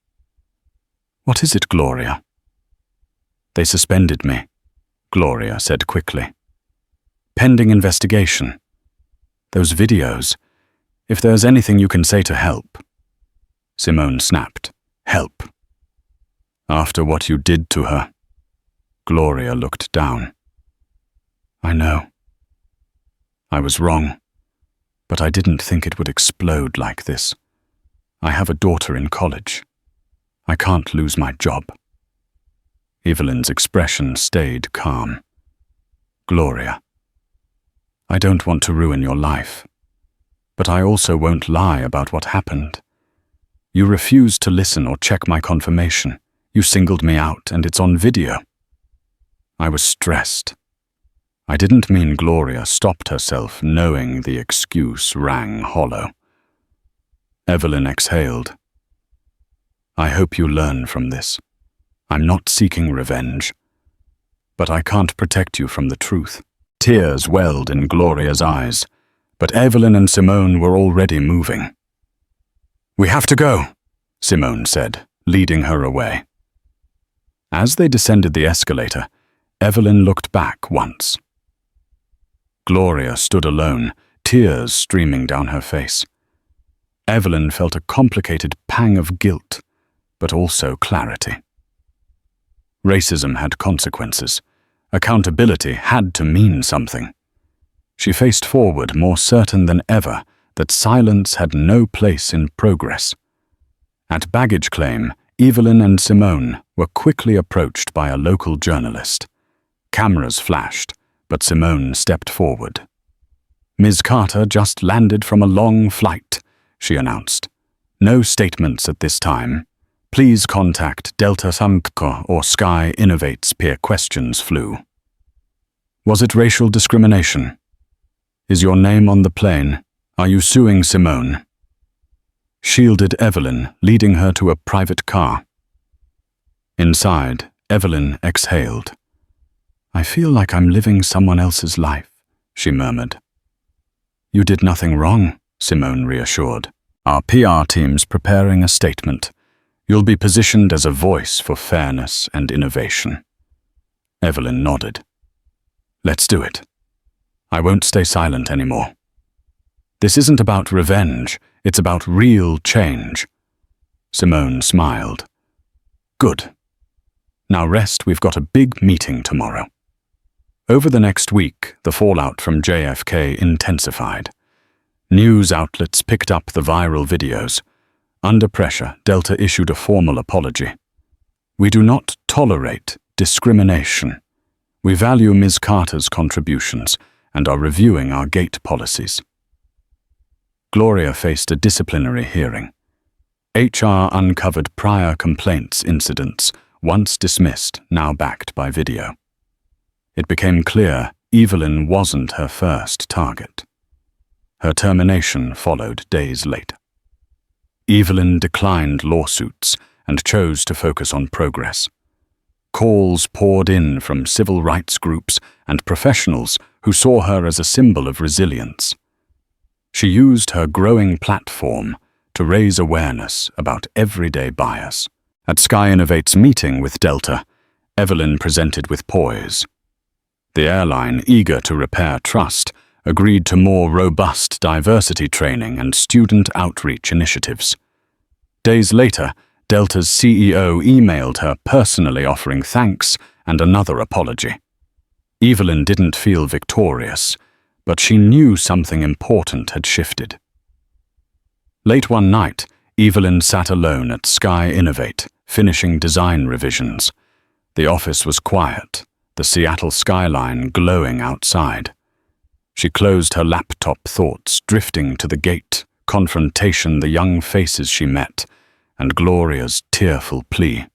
"What is it, Gloria?" "They suspended me," Gloria said quickly. "Pending investigation. Those videos. If there's anything you can say to help." Simone snapped. "Help?" "After what you did to her." Gloria looked down. "I know. I was wrong, but I didn't think it would explode like this. I have a daughter in college. I can't lose my job." Evelyn's expression stayed calm. "Gloria, I don't want to ruin your life, but I also won't lie about what happened. You refused to listen or check my confirmation. You singled me out, and it's on video." I was stressed. I didn't mean Gloria stopped herself, knowing the excuse rang hollow. Evelyn exhaled. "I hope you learn from this. I'm not seeking revenge, but I can't protect you from the truth." Tears welled in Gloria's eyes, but Evelyn and Simone were already moving. "We have to go," Simone said, leading her away. As they descended the escalator, Evelyn looked back once. Gloria stood alone, tears streaming down her face. Evelyn felt a complicated pang of guilt, but also clarity. Racism had consequences, Accountability had to mean something. She faced forward, more certain than ever that silence had no place in progress. At baggage claim, Evelyn and Simone were quickly approached by a local journalist. Cameras flashed, but Simone stepped forward. "Ms. Carter just landed from a long flight," she announced. "No statements at this time. Please contact Delta Samtko or Sky Innovates peer questions flew." "Was it racial discrimination? Is your name on the plane? Are you suing Simone?" Shielded Evelyn, leading her to a private car. Inside, Evelyn exhaled. "I feel like I'm living someone else's life," she murmured. "You did nothing wrong," Simone reassured. "Our PR team's preparing a statement. You'll be positioned as a voice for fairness and innovation." Evelyn nodded. "Let's do it. I won't stay silent anymore. This isn't about revenge, it's about real change." Simone smiled. "Good. Now rest, we've got a big meeting tomorrow." Over the next week, the fallout from JFK intensified. News outlets picked up the viral videos. Under pressure, Delta issued a formal apology. "We do not tolerate discrimination. We value Ms. Carter's contributions and are reviewing our gate policies." Gloria faced a disciplinary hearing. HR uncovered prior complaints incidents, once dismissed, now backed by video. It became clear Evelyn wasn't her first target. Her termination followed days later. Evelyn declined lawsuits and chose to focus on progress. Calls poured in from civil rights groups and professionals who saw her as a symbol of resilience. She used her growing platform to raise awareness about everyday bias. At Sky Innovate's meeting with Delta, Evelyn presented with poise. The airline, eager to repair trust, agreed to more robust diversity training and student outreach initiatives. Days later, Delta's CEO emailed her personally offering thanks and another apology. Evelyn didn't feel victorious, but she knew something important had shifted. Late one night, Evelyn sat alone at Sky Innovate, finishing design revisions. The office was quiet, the Seattle skyline glowing outside. She closed her laptop, thoughts drifting to the gate, confrontation, the young faces she met, and Gloria's tearful plea.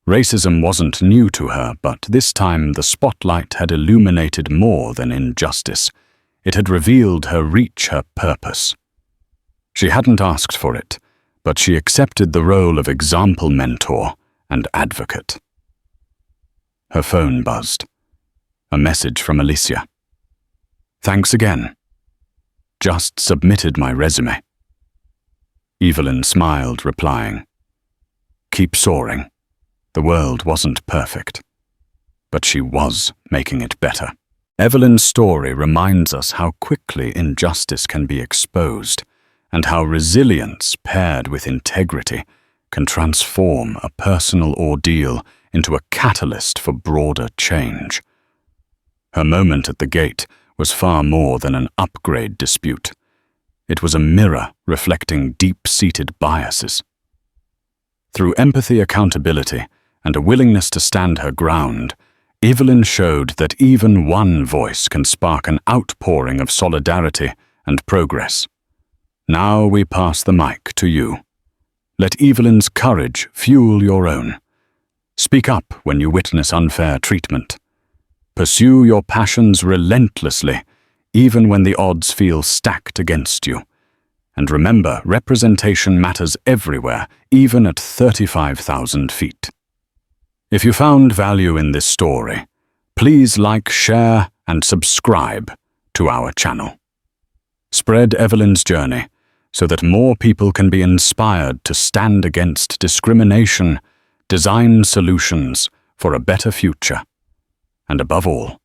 Racism wasn't new to her, but this time the spotlight had illuminated more than injustice. It had revealed her reach, her purpose. She hadn't asked for it, but she accepted the role of example mentor and advocate. Her phone buzzed. A message from Alicia. "Thanks again. Just submitted my resume." Evelyn smiled, replying, "Keep soaring. The world wasn't perfect, but she was making it better." Evelyn's story reminds us how quickly injustice can be exposed and how resilience paired with integrity can transform a personal ordeal into a catalyst for broader change. Her moment at the gate was far more than an upgrade dispute. It was a mirror reflecting deep-seated biases. Through empathy, accountability, and a willingness to stand her ground, Evelyn showed that even one voice can spark an outpouring of solidarity and progress. Now we pass the mic to you. Let Evelyn's courage fuel your own. Speak up when you witness unfair treatment. Pursue your passions relentlessly, even when the odds feel stacked against you. And remember, representation matters everywhere, even at 35,000 feet. If you found value in this story, please like, share, and subscribe to our channel. Spread Evelyn's journey so that more people can be inspired to stand against discrimination, design solutions for a better future, and above all,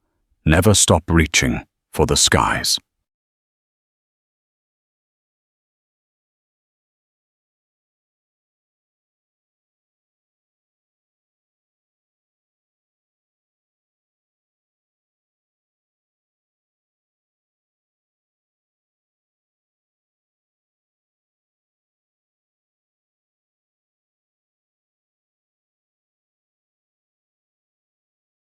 never stop reaching for the skies.